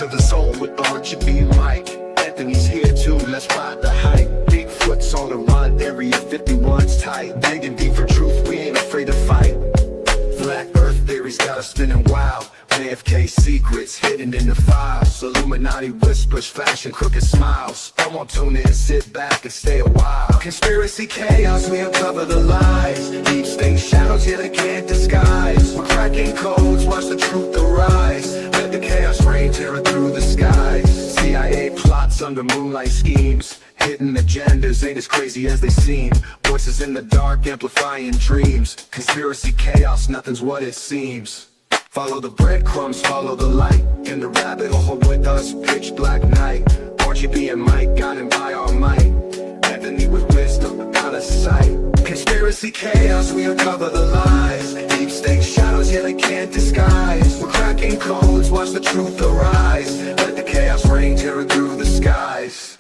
to the zone with RGB Mike. Anthony's here too, let's ride the hype. Bigfoot's on the run, Area 51's tight. Digging deep for truth, we ain't afraid to fight. Flat Earth theories got us spinning wild. JFK secrets hidden in the files. Illuminati whispers, flashing crooked smiles. I won't tune in, sit back and stay a while. Conspiracy chaos, we uncover the lies. Deep state shadows, yeah, they can't disguise. We're cracking codes, watch the truth arise. Let the chaos reign, tearing through the skies. CIA plots under moonlight schemes. Hidden agendas ain't as crazy as they seem. Voices in the dark amplifying dreams. Conspiracy chaos, nothing's what it seems. Follow the breadcrumbs, follow the light. In the rabbit hole with us, pitch black night. RGB and Mike, guided by our might. Anthony with wisdom, out of sight. Conspiracy chaos, we uncover the lies. Deep state shadows, yeah, they can't disguise. We're cracking codes, watch the truth arise. Let the chaos reign, tearing through the skies.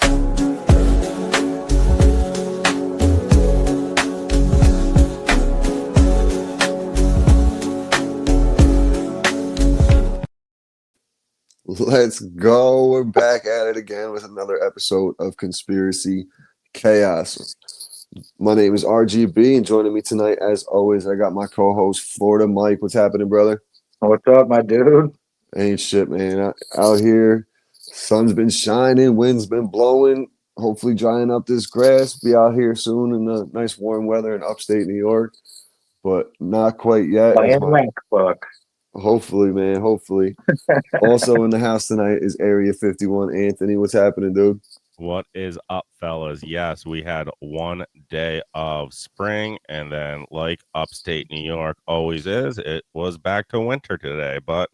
Let's go. We're back at it again with another episode of Conspiracy Chaos. My name is RGB, and joining me tonight, as always, I got my co-host, Florida Mike. What's happening, brother? What's up, my dude? Ain't shit, man. Out here, sun's been shining, wind's been blowing. Hopefully drying up this grass. Be out here soon in the nice warm weather in upstate New York, but not quite yet. Playing rank book. Hopefully, man. Hopefully. Also in the house tonight is Area 51. Anthony, what's happening, dude? What is up, fellas? Yes, we had one day of spring, and then, like upstate New York always is, it was back to winter today. But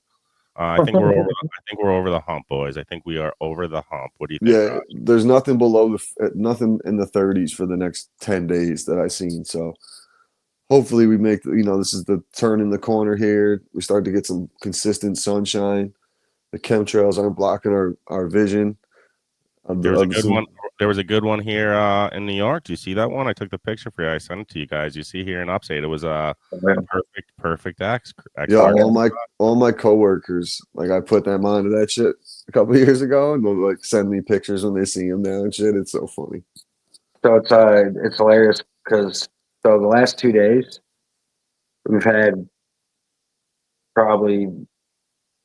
I think we're over. I think we're over the hump, boys. I think we are over the hump. What do you think? Yeah, Raj? there's nothing below nothing in the 30s for the next 10 days that I've seen. So hopefully we make this is the turn in the corner here. We start to get some consistent sunshine. The chemtrails aren't blocking our vision. There was a good one. There was a good one here in New York. Do you see that one? I took the picture for you. I sent it to you guys. You see here in Upstate, it was a perfect X. Yeah, all my coworkers, like I put them onto that shit a couple of years ago, and they'll like send me pictures when they see them now and shit. It's so funny. So it's hilarious because the last 2 days we've had probably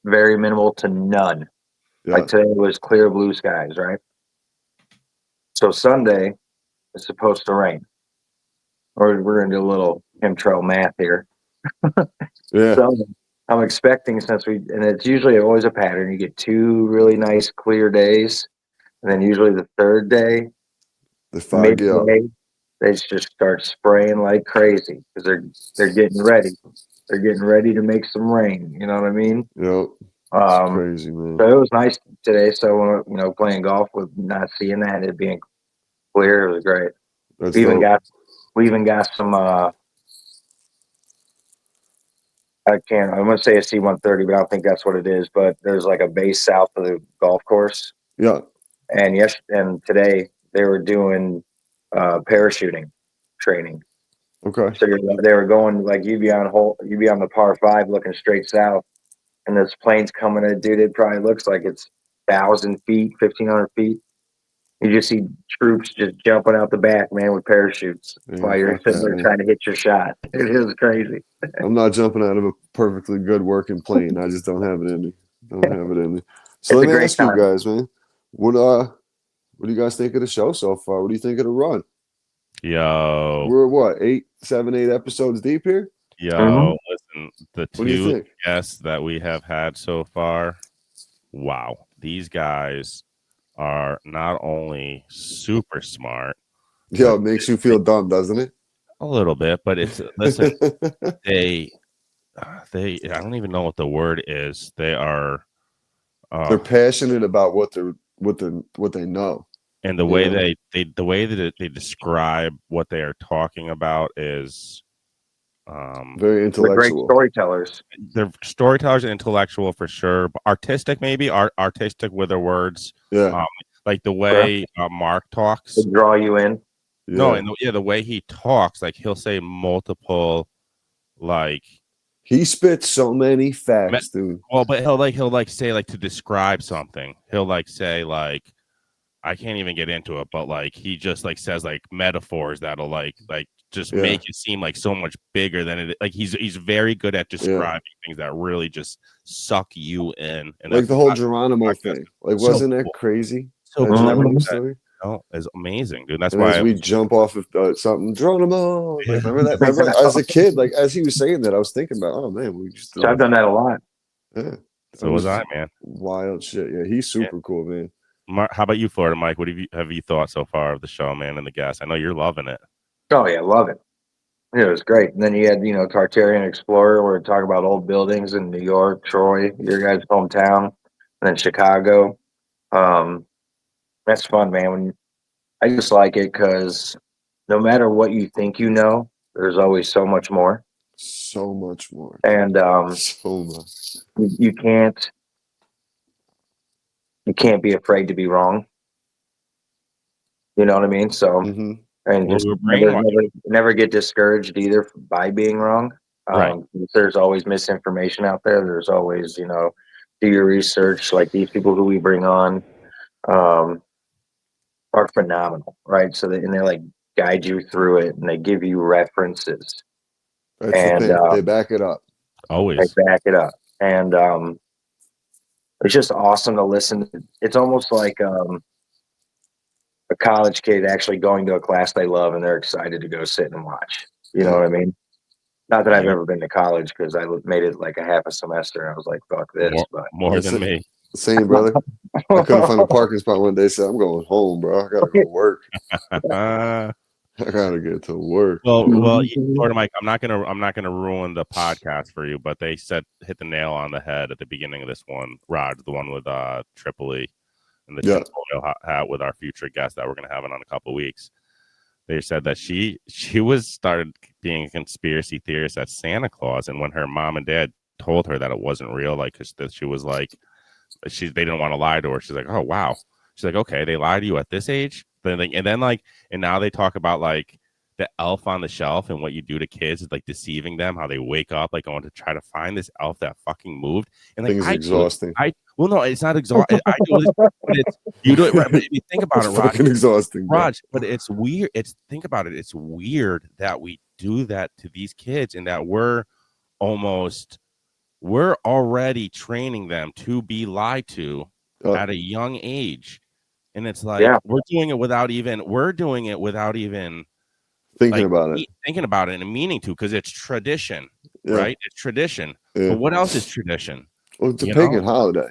very minimal to none. Yeah. Like today was clear blue skies, right? So Sunday is supposed to rain. Or we're gonna do a little chemtrail math here. Yeah. So I'm expecting and it's usually always a pattern. You get 2 really nice clear days, and then usually the third day, midday, they just start spraying like crazy because they're getting ready. They're getting ready to make some rain. You know what I mean? Yep. It's crazy, man. So it was nice today. So playing golf with not seeing that and it being clear, it was great. We even got some. I'm gonna say a C-130, but I don't think that's what it is. But there's like a base south of the golf course. Yeah. And today they were doing parachuting training. Okay. So they were going like you'd be on the par 5 looking straight south, and this plane's coming in, dude. It probably looks like it's 1,000 feet, 1,500 feet. You just see troops just jumping out the back, man, with parachutes while you're sitting there trying to hit your shot. It is crazy. I'm not jumping out of a perfectly good working plane. I just don't have it in me. So let me ask you guys, man. What do you guys think of the show so far? What do you think of the run? Yo, we're what, 7, 8 episodes deep here? Yo, listen, the what do you think? guests that we have had so far, wow, these guys are not only super smart. Yeah, it makes you feel dumb, doesn't it? A little bit, but listen, I don't even know what the word is. They are they're passionate about what they know. And the way the way that they describe what they are talking about is very intellectual. They're great storytellers. They're storytellers and intellectual for sure. But artistic, maybe artistic with their words. Yeah. Like the way Mark talks. They draw you in. Yeah. No, and the way he talks, like he'll say multiple like He spits so many facts, dude. Well, but he'll say like to describe something. He'll like say like I can't even get into it, but like he just like says like metaphors that'll like just make it seem like so much bigger than it. Like he's very good at describing things that really just suck you in. And like the whole Geronimo thing. Like, wasn't that crazy? So that Geronimo story? Oh, it's amazing, dude. That's and why as we jump off of something, Geronimo. Like, remember that? Remember as a kid, like as he was saying that, I was thinking about, oh man, we just. So I've done that a lot. Yeah. So was I, man. Wild shit. Yeah, he's super cool, man. How about you, Florida Mike? What have you thought so far of the show, man, and the guests? I know you're loving it. Oh yeah, love it. It was great. And then you had, Tartarian Explorer, where we talk about old buildings in New York, Troy, your guys' hometown, and then Chicago. That's fun, man. I just like it because no matter what you think you know, there's always so much more. So much more. And so much. You can't be afraid to be wrong. You know what I mean? So and just never get discouraged either by being wrong. Right. There's always misinformation out there. There's always, do your research. Like these people who we bring on are phenomenal, right? So they like guide you through it and they give you references. That's and the thing. They back it up. Always. They back it up. And it's just awesome to listen. It's almost like a college kid actually going to a class they love and they're excited to go sit and watch. You know what I mean? Not that I've ever been to college because I made it like a half a semester. And I was like, fuck this. More than me. Same, brother. I couldn't find a parking spot one day, so I'm going home, bro. I gotta go to work. I gotta get to work. Well, Florida Mike, I'm not gonna ruin the podcast for you, but they said hit the nail on the head at the beginning of this one, Rod, the one with Tripoli and the tinfoil hat with our future guest that we're gonna have in a couple of weeks. They said that she started being a conspiracy theorist at Santa Claus, and when her mom and dad told her that it wasn't real, like because she was like, they didn't want to lie to her. She's like, oh wow. She's like, okay, they lied to you at this age. And now they talk about like the elf on the shelf and what you do to kids is like deceiving them, how they wake up like going to try to find this elf that fucking moved. And like, things exhausting. Well, no, it's not exhausting. I do this, but you do it right. But if you think about it, Raj, fucking exhausting, Raj. But it's weird. Think about it. It's weird that we do that to these kids, and that we're already training them to be lied to at a young age. And it's like we're doing it without even thinking about it and meaning to, because it's tradition, right? It's tradition. But what else is tradition? Well, it's a pagan holiday.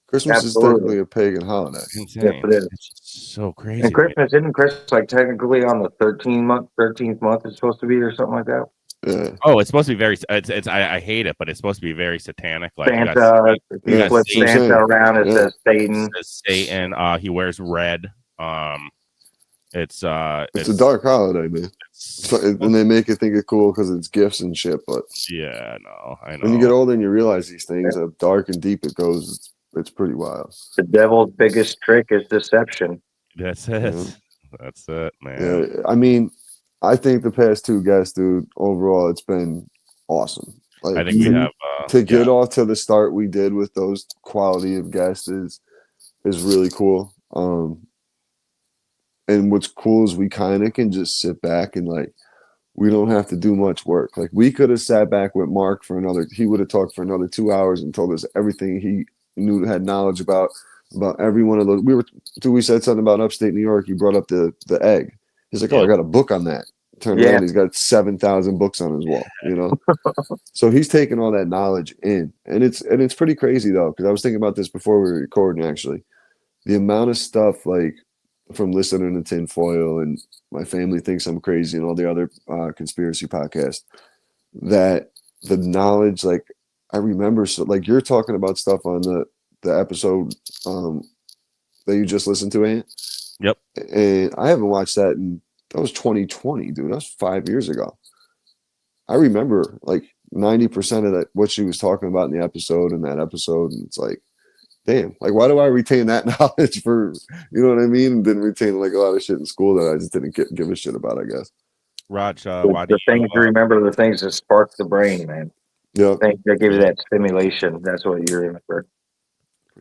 Christmas is technically a pagan holiday. Insane. Yes, it is. It's so crazy. And Christmas isn't Christmas like technically on the 13th month it's supposed to be or something like that. Yeah. Oh, it's supposed to be very. I hate it, but it's supposed to be very satanic. Like Santa, you flip Santa around. It says Satan. It says Satan. He wears red. It's a dark holiday, man. And they make it think it's cool because it's gifts and shit. But yeah, no, I know. When you get older and you realize these things, how dark and deep it goes, it's pretty wild. The devil's biggest trick is deception. That's it. Yeah. That's it, man. Yeah, I mean, I think the past two guests, dude, overall, it's been awesome. Like, I think we have to get off to the start we did with those quality of guests is really cool. And what's cool is we kind of can just sit back and like we don't have to do much work. Like we could have sat back with Mark he would have talked for another 2 hours and told us everything he knew, had knowledge about every one of those. We said something about upstate New York. He brought up the egg. He's like, oh, I got a book on that. Turn around, he's got 7,000 books on his wall, you know? So he's taking all that knowledge in. And it's pretty crazy though, because I was thinking about this before we were recording actually. The amount of stuff like from listening to Tinfoil and My Family Thinks I'm Crazy and all the other conspiracy podcasts, that the knowledge, like I remember, so like you're talking about stuff on the episode that you just listened to, Ant. Yep. And I haven't watched that that was 2020, dude. That was 5 years ago. I remember like 90% of that, what she was talking about in the episode and that episode. And it's like, damn, like, why do I retain that knowledge for, you know what I mean? And didn't retain like a lot of shit in school that I just didn't give a shit about, I guess. Raj, the things you remember, the things that spark the brain, man. Yep, Think that gives you that stimulation. That's what you're in for.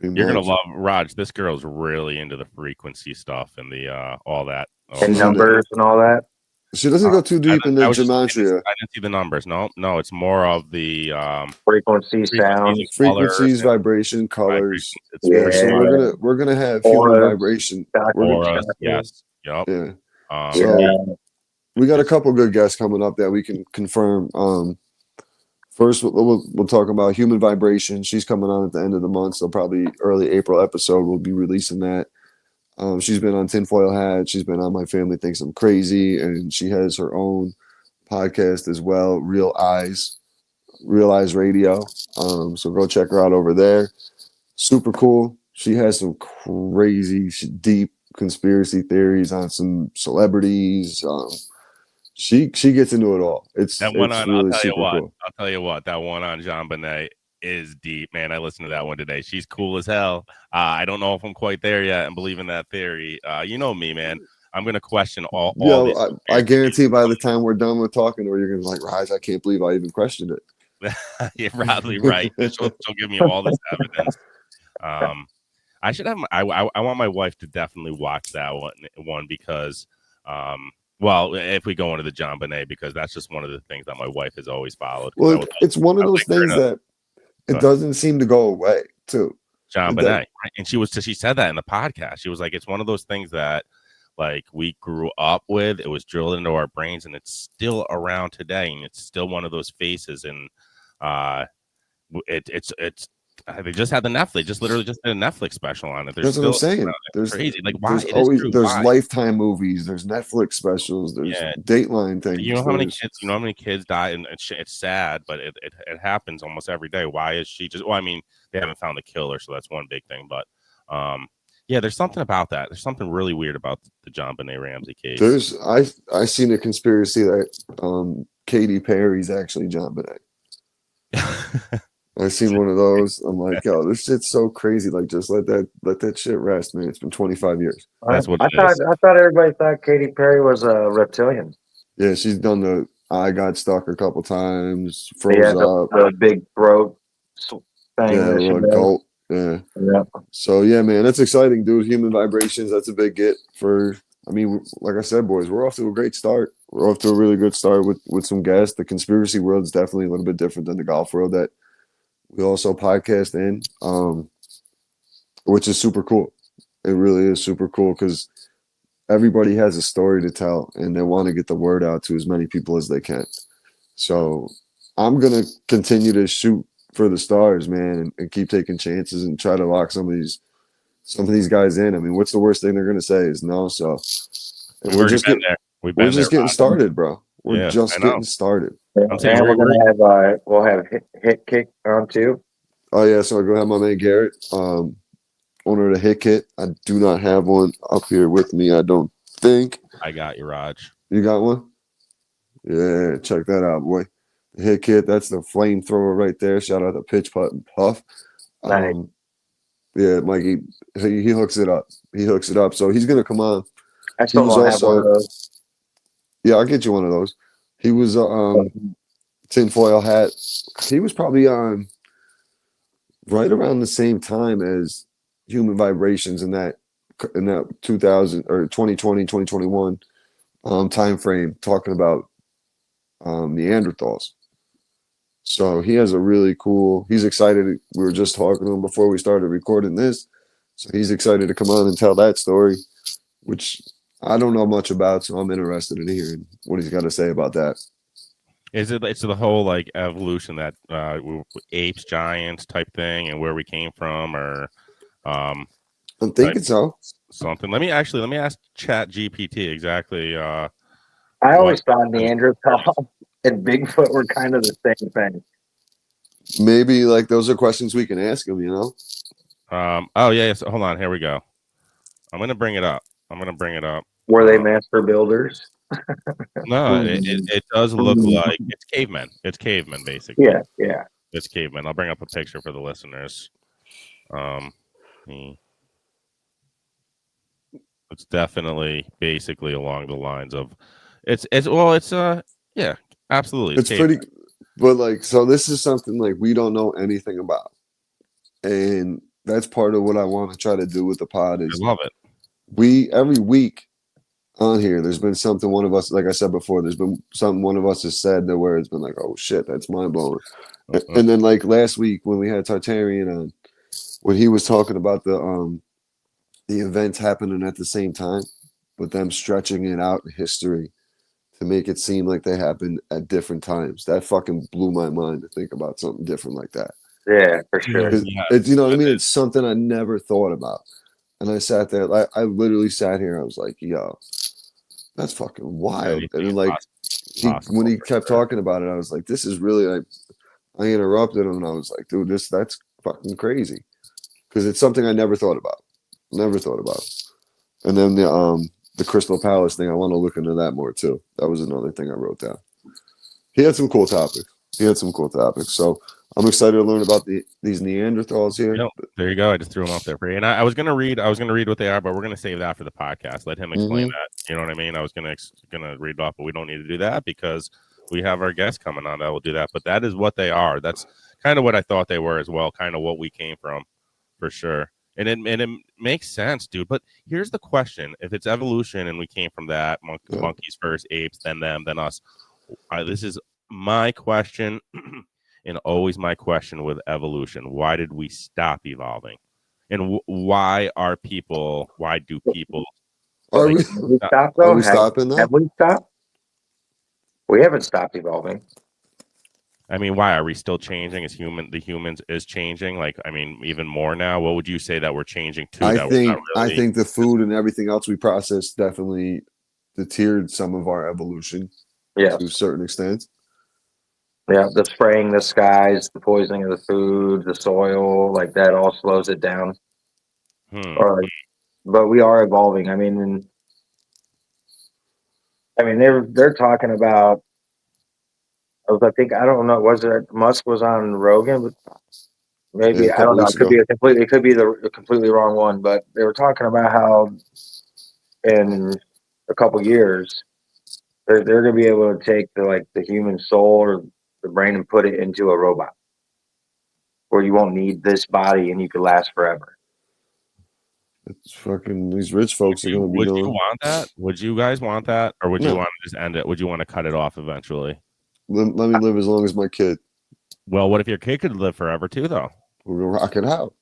pretty You're gonna much. love Raj. This girl's really into the frequency stuff and the all that. And numbers and all that. She doesn't go too deep into I gematria. didn't see the numbers. No, it's more of the Frequency, sound. and Frequencies, colors, vibration, colors. It's Yeah. very So smart. we're gonna have human Auras. vibration. Auras, yes, yep. Yeah. Um, So Yeah. we got a couple good guests coming up that we can confirm. First, we'll talk about human vibration. She's coming on at the end of the month, so probably early April episode. We'll be releasing that. She's been on Tinfoil Hat. She's been on My Family Thinks I'm Crazy, and she has her own podcast as well, Real Eyes Radio. So go check her out over there. Super cool. She has some crazy, deep conspiracy theories on some celebrities. She gets into it all. It's really super cool. I'll tell you what, that one on Jean Bonnet is deep, man. I listened to that one today. She's cool as hell. I don't know if I'm quite there yet and believe in that theory. You know me, man. I'm gonna question all these. I guarantee by the time we're done with talking, or you're gonna be like, Raj, I can't believe I even questioned it. You're probably right. She'll give me all this evidence. I should have. I want my wife to definitely watch that one because, well, if we go into the Jean Bonnet, because that's just one of the things that my wife has always followed. Well, it's one of those things that it doesn't seem to go away too. Jean Bonnet, right? And she said that in the podcast. She was like, it's one of those things that like we grew up with. It was drilled into our brains, and it's still around today, and it's still one of those faces. And it's they just had the Netflix. They just literally just did a Netflix special on it. That's what I'm saying. There's crazy. Like why? There's Lifetime movies. There's Netflix specials. There's Dateline things. You know how many kids? You know how many kids die, and it's sad, but it happens almost every day. Why is she just? Well, I mean, they haven't found the killer, so that's one big thing. But yeah, there's something about that. There's something really weird about the John Benet Ramsey case. I seen a conspiracy that Katy Perry's actually John Benet. I seen one of those. I'm like, yo, this shit's so crazy. Like, just let that shit rest, man. It's been 25 years. That's what I thought everybody thought Katy Perry was a reptilian. Yeah, she's done the I got stuck a couple times, froze up, the big throat thing. Yeah, a little gulp. Yeah. So yeah, man, that's exciting, dude. Human vibrations. That's a big get for. I mean, like I said, boys, we're off to a great start. We're off to a really good start with some guests. The conspiracy world is definitely a little bit different than the golf world that we also podcast in, which is super cool. It really is super cool because everybody has a story to tell and they want to get the word out to as many people as they can. So I'm going to continue to shoot for the stars, man, and keep taking chances and try to lock some of these guys in. I mean, what's the worst thing they're going to say is no. So we're just getting started, bro. We're just getting started. I'm saying we'll have Hit Kick on too. Oh yeah, so I go have my man Garrett, owner of the Hit Kit. I do not have one up here with me. I don't think. I got you, Raj. You got one? Yeah, check that out, boy. The Hit Kit. That's the flamethrower right there. Shout out to Pitch Putt and Puff. Nice. Yeah, Mikey. He hooks it up. So he's gonna come on. I still don't have one of those. Yeah, I'll get you one of those. He was Tinfoil Hat. He was probably on right around the same time as Human Vibrations in that 2000 or 2020, 2021 time frame, talking about Neanderthals. So he has a really cool. He's excited. We were just talking to him before we started recording this, so he's excited to come on and tell that story, which I don't know much about, so I'm interested in hearing what he's got to say about that. It's the whole like evolution that apes, giants type thing, and where we came from, or I'm thinking so. Something. Let me ask Chat GPT exactly. I always thought Neanderthal and Bigfoot were kind of the same thing. Maybe like those are questions we can ask him, you know? Oh yeah. So hold on. Here we go. I'm gonna bring it up. Were they master builders? No, it does look like it's cavemen. It's cavemen, basically. Yeah. It's cavemen. I'll bring up a picture for the listeners. It's definitely basically along the lines of it's yeah, absolutely. It's pretty But like, so this is something like we don't know anything about, and that's part of what I want to try to do with the pod I is love it. we every week on here there's been something one of us, like I said before, there's been something one of us has said that where it's been like, oh shit, that's mind blowing. And then like last week when we had Tartarian on, when he was talking about the events happening at the same time, but them stretching it out in history to make it seem like they happened at different times. That fucking blew my mind to think about something different like that. Yeah, for sure. 'Cause Yeah, it's, you know what I mean? It's something I never thought about. And I sat there, I literally sat here. I was like, yo, that's fucking wild. And then like when he kept talking about it, I was like, this is really like, I interrupted him and I was like, dude, that's fucking crazy. Because it's something I never thought about. Never thought about. And then the Crystal Palace thing, I want to look into that more too. That was another thing I wrote down. He had some cool topics. So I'm excited to learn about these Neanderthals here. Yep, there you go. I just threw them up there for you. And I was gonna read what they are, but we're gonna save that for the podcast. Let him explain that. You know what I mean? I was gonna read it off, but we don't need to do that because we have our guests coming on that will do that. But that is what they are. That's kind of what I thought they were as well. Kind of what we came from, for sure. And it makes sense, dude. But here's the question: if it's evolution and we came from that, monkeys first, apes, then them, then us. This is my question. And always my question with evolution: why did we stop evolving? And why do people Are we stopped though? Are we stopping though? Have we stopped? We haven't stopped evolving. I mean, why are we still changing as the humans is changing? Like, I mean, even more now. What would you say that we're changing to? I think the food and everything else we process definitely deterred some of our evolution to a certain extent. Yeah, the spraying the skies, the poisoning of the food, the soil, like that all slows it down. But we are evolving. I mean, they're talking about. I think I don't know. Was it Musk was on Rogan? But maybe I don't know. It could be the completely wrong one. But they were talking about how in a couple years they're going to be able to take the human soul or the brain and put it into a robot, where you won't need this body and you could last forever. It's fucking these rich folks are going to be doing. Would you want that? Would you guys want that, or would you want to just end it? Would you want to cut it off eventually? Let me live as long as my kid. Well, what if your kid could live forever too, though? We're gonna rock it out.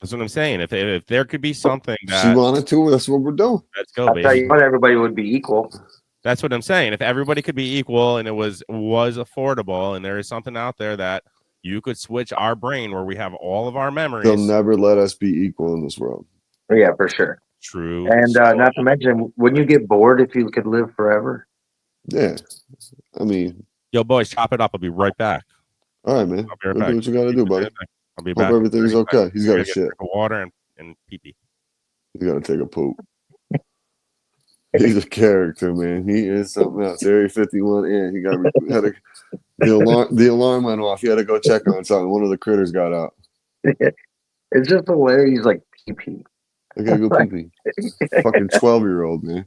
That's what I'm saying. If there could be something that she wanted to, that's what we're doing. Let's go, baby. I'll tell you what, everybody would be equal. That's what I'm saying. If everybody could be equal and it was affordable, and there is something out there that you could switch our brain where we have all of our memories. They'll never let us be equal in this world. Yeah, for sure. True. And not to mention, wouldn't you get bored if you could live forever? Yeah. I mean, yo, boys, chop it up. I'll be right back. All right, man. I'll be right back. Do what you got to do, buddy. I'll be Hope back. everything's okay. He's got a shit. Water and pee-pee. He's got to take a poop. He's a character, man. He is something else. Area 51, and he the alarm went off. He had to go check on something. One of the critters got out. It's just hilarious. He's like pee-pee. I gotta go pee-pee. Fucking 12-year-old, man.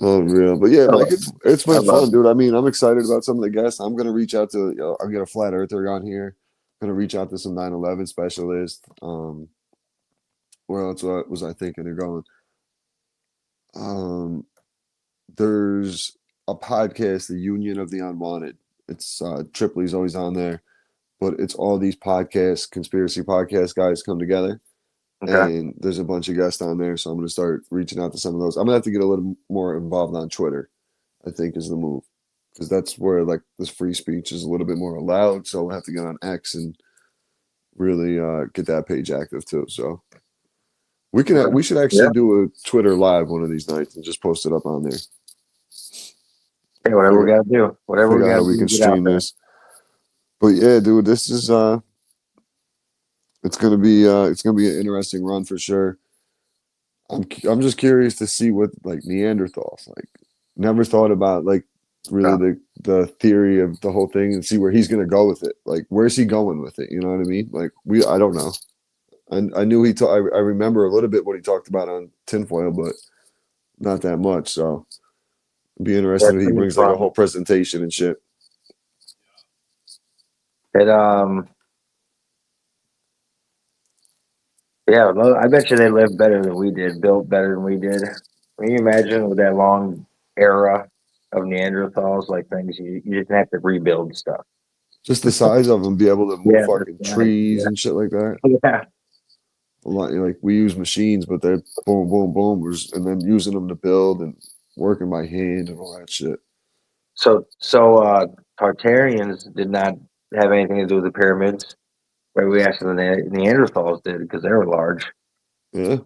Oh, real. But yeah, like it's been fun, dude. I mean, I'm excited about some of the guests. I'm gonna reach out to. I'll get a flat earther on here. I'm gonna reach out to some 9/11 specialists. Where else was I thinking of going? There's a podcast, the Union of the Unwanted. It's Tripley's always on there, but it's all these conspiracy podcast guys come together. Okay. And there's a bunch of guests on there, so I'm going to start reaching out to some of those. I'm going to have to get a little more involved on Twitter, I think is the move, because that's where like this free speech is a little bit more allowed. So we'll have to get on X and really get that page active too. So we should actually do a Twitter live one of these nights and just post it up on there. Hey, whatever we got to do, whatever we got to do, we can stream this. But yeah, dude, this is it's gonna be an interesting run for sure. I'm just curious to see what like Neanderthals like. Never thought about like really the theory of the whole thing and see where he's gonna go with it. Like where's he going with it? You know what I mean? Like I don't know. I knew I remember a little bit what he talked about on tinfoil, but not that much. So it'd be interesting if he brings like a whole presentation and shit. It yeah, I bet you they lived better than we did, built better than we did. Can you imagine with that long era of Neanderthals, like things you didn't have to rebuild stuff. Just the size of them, be able to move Yeah, fucking that's right. trees and shit like that. Yeah. A lot, like we use machines, but they're boom, boom, boom, and then using them to build and working by hand and all that shit. So Tartarians did not have anything to do with the pyramids. Right, we actually the Neanderthals did because they were large. Yeah.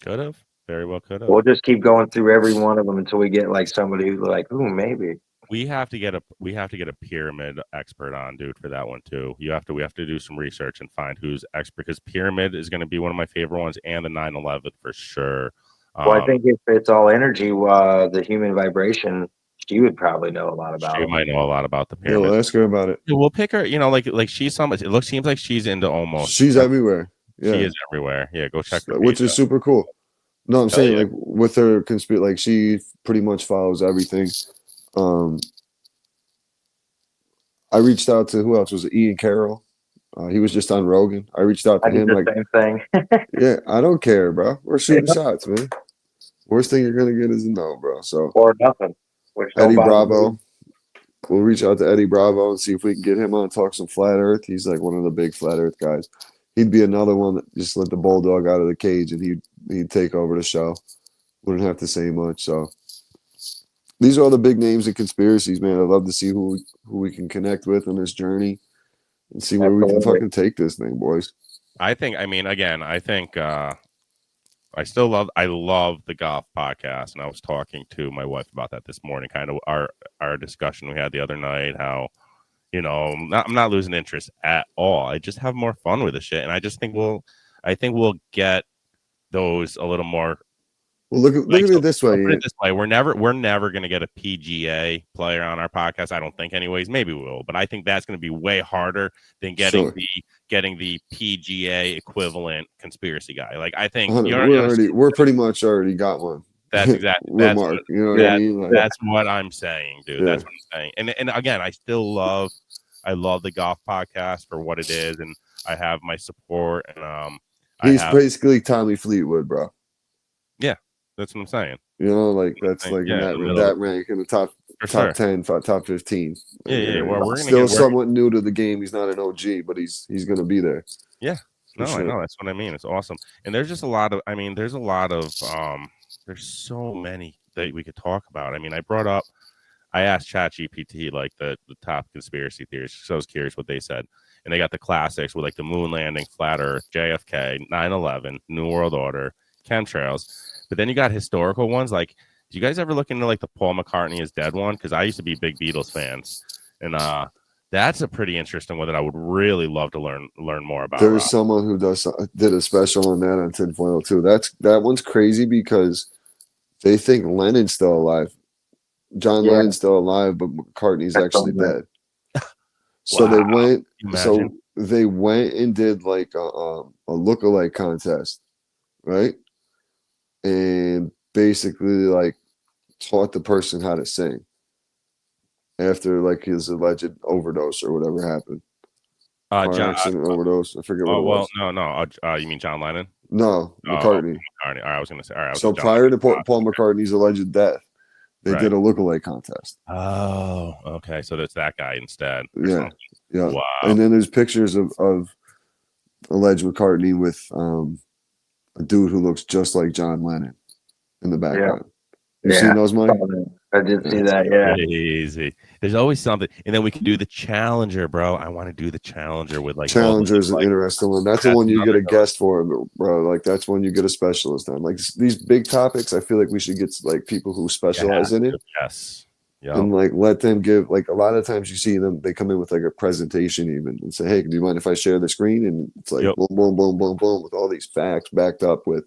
Could have. Very well could have. We'll just keep going through every one of them until we get like somebody who's like, ooh, maybe. We have to get a pyramid expert on, dude, for that one too. We have to do some research and find who's expert, because pyramid is going to be one of my favorite ones, and the 9/11 for sure. Well, I think if it's all energy, the human vibration, she would probably know a lot about she it. might know a lot about the Yeah, pyramid. we'll ask her about it. We'll pick her. Like she's so much. Seems like she's into almost. She's everywhere. Yeah. She is everywhere. Yeah, go check her. Which is super cool. No, I'm saying yeah. like with her conspiracy, like she pretty much follows everything. I reached out to who else was it? Ian Carroll. He was just on Rogan. I reached out to him the like, same thing. yeah, I don't care, bro. We're shooting shots, man. Worst thing you're gonna get is a no, bro. So Or nothing. Eddie Bravo. We'll reach out to Eddie Bravo and see if we can get him on talk some flat Earth. He's like one of the big flat Earth guys. He'd be another one that just let the bulldog out of the cage and he'd take over the show. Wouldn't have to say much. So these are all the big names and conspiracies, man. I'd love to see who we can connect with on this journey and see where we can fucking take this thing, boys. I think I love the golf podcast, and I was talking to my wife about that this morning. Kind of our discussion we had the other night. How, I'm not losing interest at all. I just have more fun with the shit, and I just think we'll get those a little more. Well, look at it this way. Put it this way: we're never going to get a PGA player on our podcast. I don't think, anyways. Maybe we will, but I think that's going to be way harder than getting the PGA equivalent conspiracy guy. Like, I think we're pretty much already got one. That's exactly Mark. You know what I mean? Like, that's what I'm saying, dude. Yeah. That's what I'm saying. And again, I love the golf podcast for what it is, and I have my support. And he's basically Tommy Fleetwood, bro. Yeah. That's what I'm saying. Like that's like in that rank in the top 10, top 15. Yeah. Well, we're still somewhat new to the game. He's not an OG, but he's going to be there. Yeah. No, sure. I know. That's what I mean. It's awesome. And there's just a lot of. There's so many that we could talk about. I mean, I asked ChatGPT like the top conspiracy theories, so I was curious what they said. And they got the classics with like the moon landing, flat Earth, JFK, 9/11, New World Order, chemtrails. But then you got historical ones. Like, do you guys ever look into like the Paul McCartney is dead one? Because I used to be big Beatles fans, and that's a pretty interesting one that I would really love to learn more about. There's someone who did a special on that on Tinfoil too. That one's crazy because they think Lennon's still alive. John Lennon's still alive, but McCartney's actually dead. So they went and did like a lookalike contest, right? And basically like taught the person how to sing after like his alleged overdose or whatever happened. Accident overdose. I forget what it was. No. You mean John Lennon? No, McCartney. McCartney. All right, I was going to say. All right. So prior to Paul McCartney's alleged death, they did a lookalike contest. Oh, okay. So that's that guy instead. Yeah. Wow. And then there's pictures of alleged McCartney with a dude who looks just like John Lennon in the background. You seen those, Mike? I did see that, yeah. Easy. There's always something. And then we can do the Challenger, bro. I want to do the Challenger with like Challenger is an interesting one. That's the one you get a guest for, bro. Like that's when you get a specialist on. Like these big topics, I feel like we should get like people who specialize in it. Yes. Yep. And like let them give like a lot of times you see them, they come in with like a presentation even and say, hey, do you mind if I share the screen? And it's like boom, boom, boom, boom, boom, with all these facts backed up with,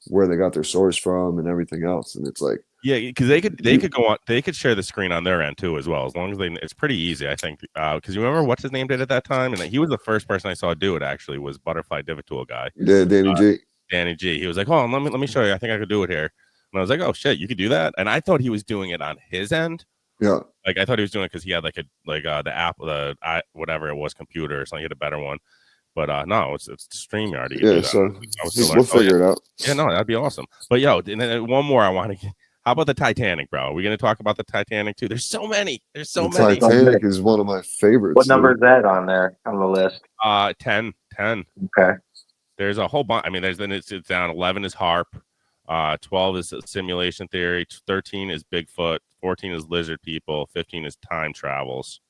where they got their source from and everything else. And it's like, yeah, because they could go on, they could share the screen on their end too as well, as long as it's pretty easy, I think. Because you remember what's his name did at that time, and he was the first person I saw do it. Actually, was Butterfly Divatool guy. Yeah, Danny G. Danny G. He was like, "Oh, let me show you. I think I could do it here." And I was like, "Oh shit, you could do that." And I thought he was doing it on his end, Yeah. Like I thought he was doing it because he had like the app, whatever it was, computer or something. He had a better one, but no, it's StreamYard. You can do that. So we'll we'll figure it out. Yeah, no, that'd be awesome. But yo, and then one more I want to get. How about the Titanic, bro? Are we going to talk about the Titanic too? There's so many. There's so the many. Titanic is one of my favorites. What number is that on there on the list? 10. Okay. There's a whole bunch. I mean, it's down. 11 is HARP. 12 is simulation theory. 13 is Bigfoot. 14 is lizard people. 15 is time travels.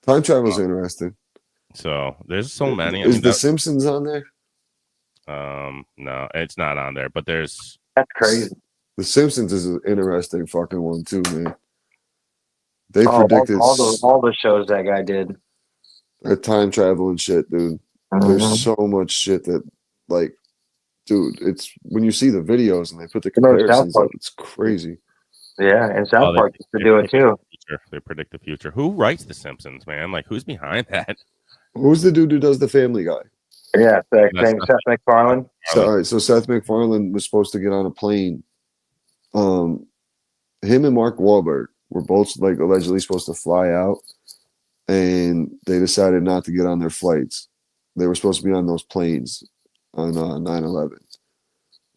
Time travel's interesting. So there's so many. Is The Simpsons on there? No, it's not on there. But there's. That's crazy. The Simpsons is an interesting fucking one too, man. They predicted all the shows that guy did. Time travel and shit, dude. There's so much shit that, like, dude, it's when you see the videos and they put the comparisons up, it's crazy. Yeah, and South Park used to do it too. They predict the future. Who writes The Simpsons, man? Like, who's behind that? Who's the dude who does the Family Guy? Yeah, Seth MacFarlane. So, all right, so Seth MacFarlane was supposed to get on a plane. Him and Mark Wahlberg were both like allegedly supposed to fly out, and they decided not to get on their flights. They were supposed to be on those planes on 9/11,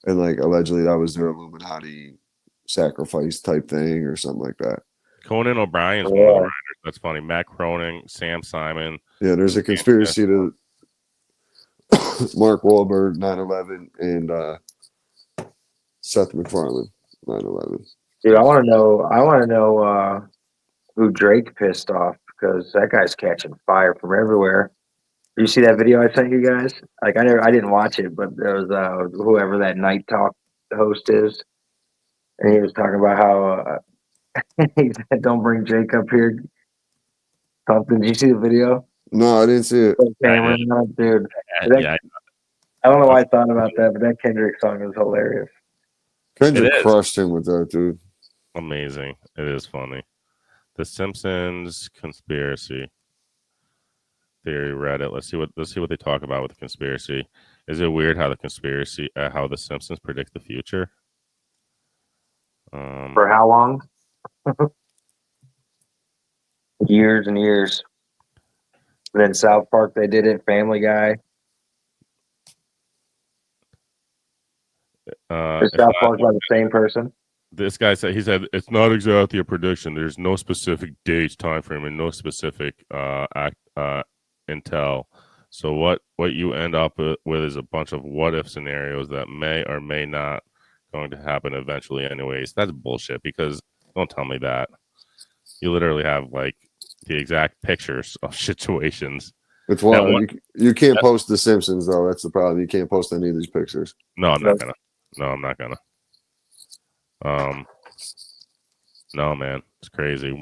and like allegedly that was their Illuminati sacrifice type thing or something like that. Conan O'Brien's one of the writers. That's funny. Matt Groening, Sam Simon. Yeah, there's a conspiracy to Mark Wahlberg, 9/11, and Seth MacFarlane, 9/11. Dude, I want to know who Drake pissed off, because that guy's catching fire from everywhere. You see that video I sent you guys? Like I didn't watch it, but there was whoever that Night Talk host is, and he was talking about how he said, "Don't bring Jake up here." Something. Did you see the video? No, I didn't see it. Dude. I don't know why I thought about that, but that Kendrick song is hilarious. Kendrick crushed him with that, dude. Amazing. It is funny. The Simpsons conspiracy theory Reddit. Let's see what they talk about with the conspiracy. Is it weird how how the Simpsons predict the future? For how long? Years and years. And then South Park, they did it. Family Guy. Is South Park by the same person? This guy said it's not exactly a prediction. There's no specific date, time frame, and no specific intel. So what you end up with is a bunch of what if scenarios that may or may not going to happen eventually. Anyways, that's bullshit. Because don't tell me that. You literally have like the exact pictures of situations. It's wild. You can't post The Simpsons though. That's the problem. You can't post any of these pictures. No, I'm not gonna. No, man, it's crazy.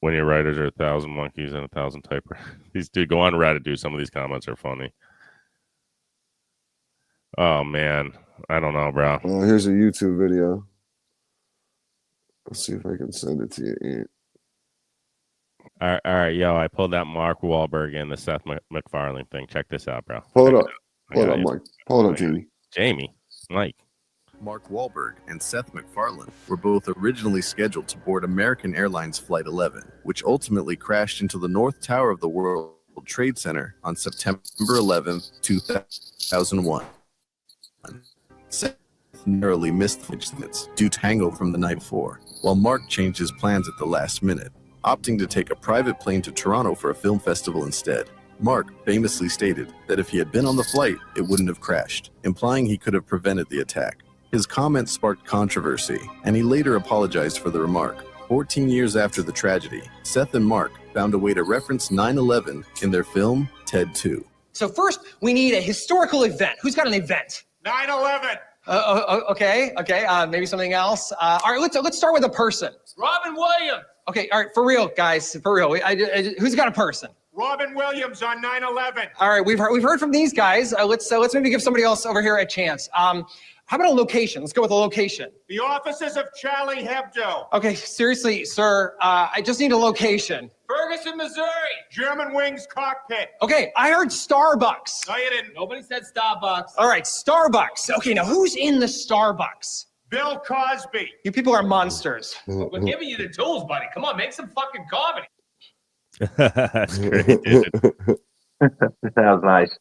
When your writers are 1,000 monkeys and 1,000 typewriters. These dude, go on Reddit, dude. Some of these comments are funny. Oh man, I don't know, bro. Here's a YouTube video. Let's see if I can send it to you. All right, yo, I pulled that Mark Wahlberg and the Seth MacFarlane thing. Check this out, bro. Pull it up. Pull it up, Mike. Pull it up, Jamie. Mike. Mark Wahlberg and Seth MacFarlane were both originally scheduled to board American Airlines Flight 11, which ultimately crashed into the North Tower of the World Trade Center on September 11, 2001. Seth narrowly missed flights due to hangover from the night before, while Mark changed his plans at the last minute, opting to take a private plane to Toronto for a film festival instead. Mark famously stated that if he had been on the flight, it wouldn't have crashed, implying he could have prevented the attack. His comments sparked controversy, and he later apologized for the remark. 14 years after the tragedy, Seth and Mark found a way to reference 9/11 in their film, Ted 2. So first, we need a historical event. Who's got an event? 9/11. Okay. Maybe something else. All right, let's start with a person. Robin Williams. Okay, all right, for real, guys, for real. Who's got a person? Robin Williams on 9/11. All right, we've heard from these guys. Let's maybe give somebody else over here a chance. How about a location? Let's go with a location. The offices of Charlie Hebdo. Okay, seriously, sir, I just need a location. Ferguson, Missouri. German Wings cockpit. Okay, I heard Starbucks. No, you didn't. Nobody said Starbucks. All right, Starbucks. Okay, now who's in the Starbucks? Bill Cosby. You people are monsters. We're giving you the tools, buddy. Come on, make some fucking comedy. That's great, dude. Sounds nice.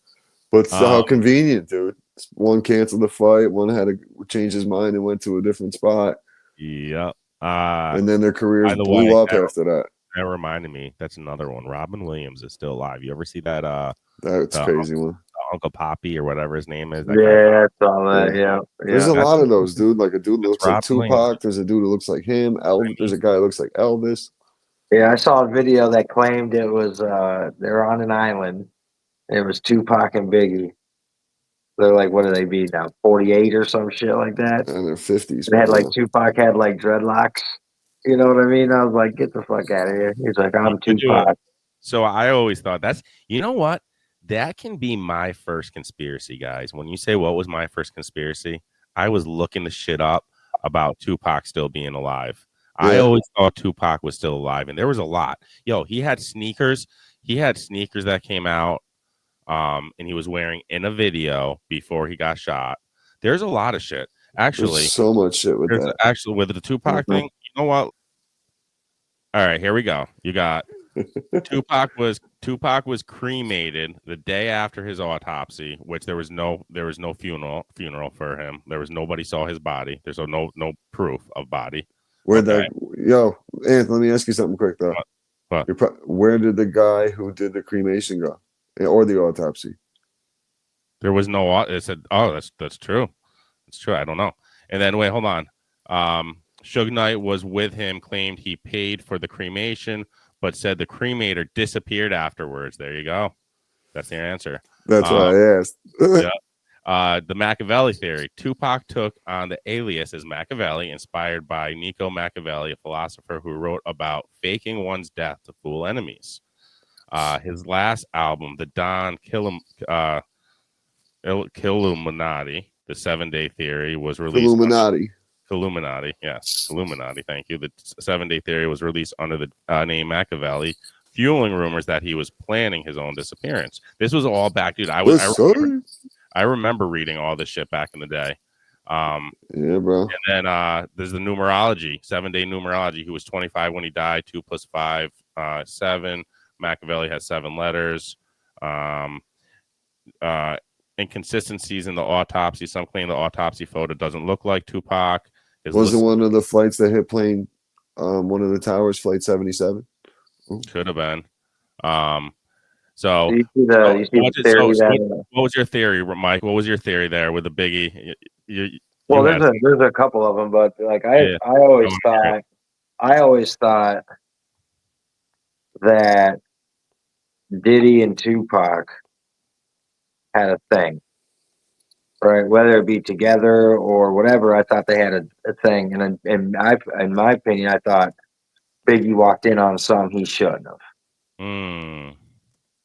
But how Um, convenient, dude. One canceled the fight, one had to change his mind and went to a different spot. Yep. And then their careers by the blew way, up after that. That reminded me. That's another one. Robin Williams is still alive. You ever see that? That's a crazy one. Uncle Poppy or whatever his name is. Yeah, it's all that. Yeah, There's a yeah. lot of those, dude. Like a dude that looks like Robin Tupac. Williams. There's a dude who looks like him. There's a guy that looks like Elvis. Yeah, I saw a video that claimed it was they're on an island. And it was Tupac and Biggie. They're like, what do they be now? 48 or some shit like that. And their 50s. They had man. like Tupac had like dreadlocks. You know what I mean? I was like, get the fuck out of here. He's like, I'm You do Tupac. So I always thought you know what? That can be my first conspiracy, guys. When you say what was my first conspiracy, I was looking the shit up about Tupac still being alive. I Yeah. always thought Tupac was still alive, and there was a lot. Yo, he had sneakers. He had sneakers that came out, and he was wearing in a video before he got shot. There's a lot of shit. Actually, There's so much shit with there's that. actually with the Tupac thing. You know what? All right, here we go. You got Tupac was cremated the day after his autopsy, which there was no funeral for him. There was nobody saw his body. There's no proof of body. Yo, Anth, let me ask you something quick though. What? Where did the guy who did the cremation go, or the autopsy? There was no. It said, "Oh, that's true. It's true." I don't know. And then wait, hold on. Suge Knight was with him. Claimed he paid for the cremation, but said the cremator disappeared afterwards. There you go. That's your answer. That's why I asked. Yeah. The Machiavelli theory. Tupac took on the alias as Machiavelli, inspired by Nico Machiavelli, a philosopher who wrote about faking one's death to fool enemies. His last album, the Don Killuminati, the 7-Day Theory, was released. Illuminati, yes, Illuminati. Thank you. The 7-Day Theory was released under the name Machiavelli, fueling rumors that he was planning his own disappearance. This was all back, dude. I remember reading all this shit back in the day. Yeah, bro. And then there's the numerology, 7-day numerology. He was 25 when he died. 2 + 5, 7. Machiavelli has 7 letters. Inconsistencies in the autopsy. Some claim the autopsy photo doesn't look like Tupac. Was it one of the flights that hit plane? One of the towers, Flight 77. Could have been. So, what was your theory, Mike? What was your theory there with the Biggie? There's a couple of them, but like I always thought that Diddy and Tupac had a thing, right? Whether it be together or whatever, I thought they had a thing. And in my opinion, I thought Biggie walked in on something he shouldn't have.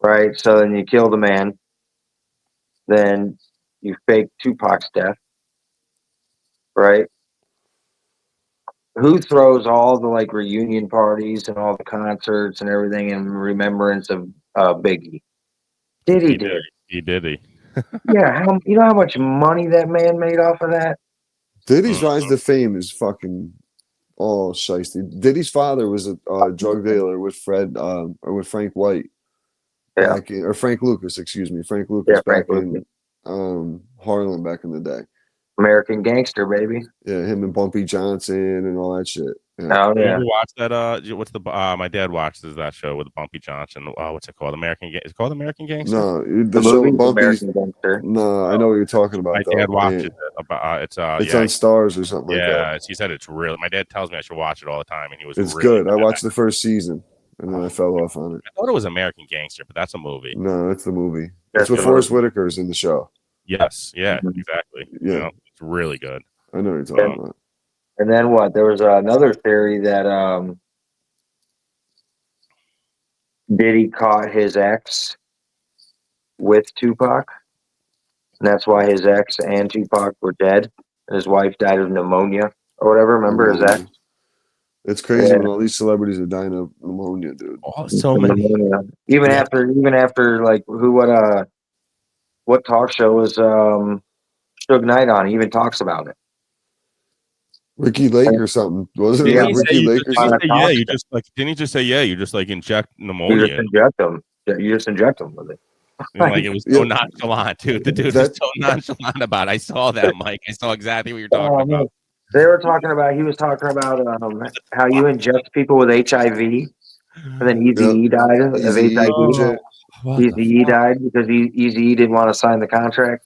Right? So then you kill the man. Then you fake Tupac's death. Right? Who throws all the like reunion parties and all the concerts and everything in remembrance of Biggie? Diddy did. He did. Yeah, you know how much money that man made off of that? Diddy's rise to fame is fucking all shiesty. Diddy's father was a drug dealer with Frank White. Yeah. Or Frank Lucas, excuse me. Frank Lucas in Harlem back in the day. American Gangster, baby. Yeah, him and Bumpy Johnson and all that shit. Yeah. Oh, You yeah. ever watch that? What's the? My dad watches that show with Bumpy Johnson. What's it called? Is it called American Gangster? No, the show movie, Bumpy's. American Gangster. No, I know what you're talking about. My dad watches it. It's on Stars or something like that. Yeah, he said it's real. My dad tells me I should watch it all the time, and he was. It's really good. I watched the first season, and then I fell off on it. I thought it was American Gangster, but that's a movie. No, it's the movie. That's It's with the Forrest Whitaker's in the show. Yes. Yeah. Mhm. Exactly. Yeah. You know, it's really good. I know what you're talking about. And then what? There was another theory that Diddy caught his ex with Tupac. And that's why his ex and Tupac were dead. And his wife died of pneumonia or whatever. Remember his ex? It's crazy when all these celebrities are dying of pneumonia, dude. Oh, so many. Pneumonia. Even after like what talk show was Suge Knight on? He even talks about it. Ricky Lake or something. Wasn't Yeah, it like Ricky Lake or just- something? yeah, you just like didn't he just say yeah? You just like inject You pneumonia. just inject them. You just inject them with it. And, like it was so Yeah. nonchalant, dude. The dude was That- so nonchalant about it. I saw that, Mike. I saw exactly what you're talking about. man. They were talking about. He was talking about how you inject people with HIV, and then Eazy died of Eazy-E HIV. and shit. What the Eazy fuck? died because Eazy didn't want to sign the contract.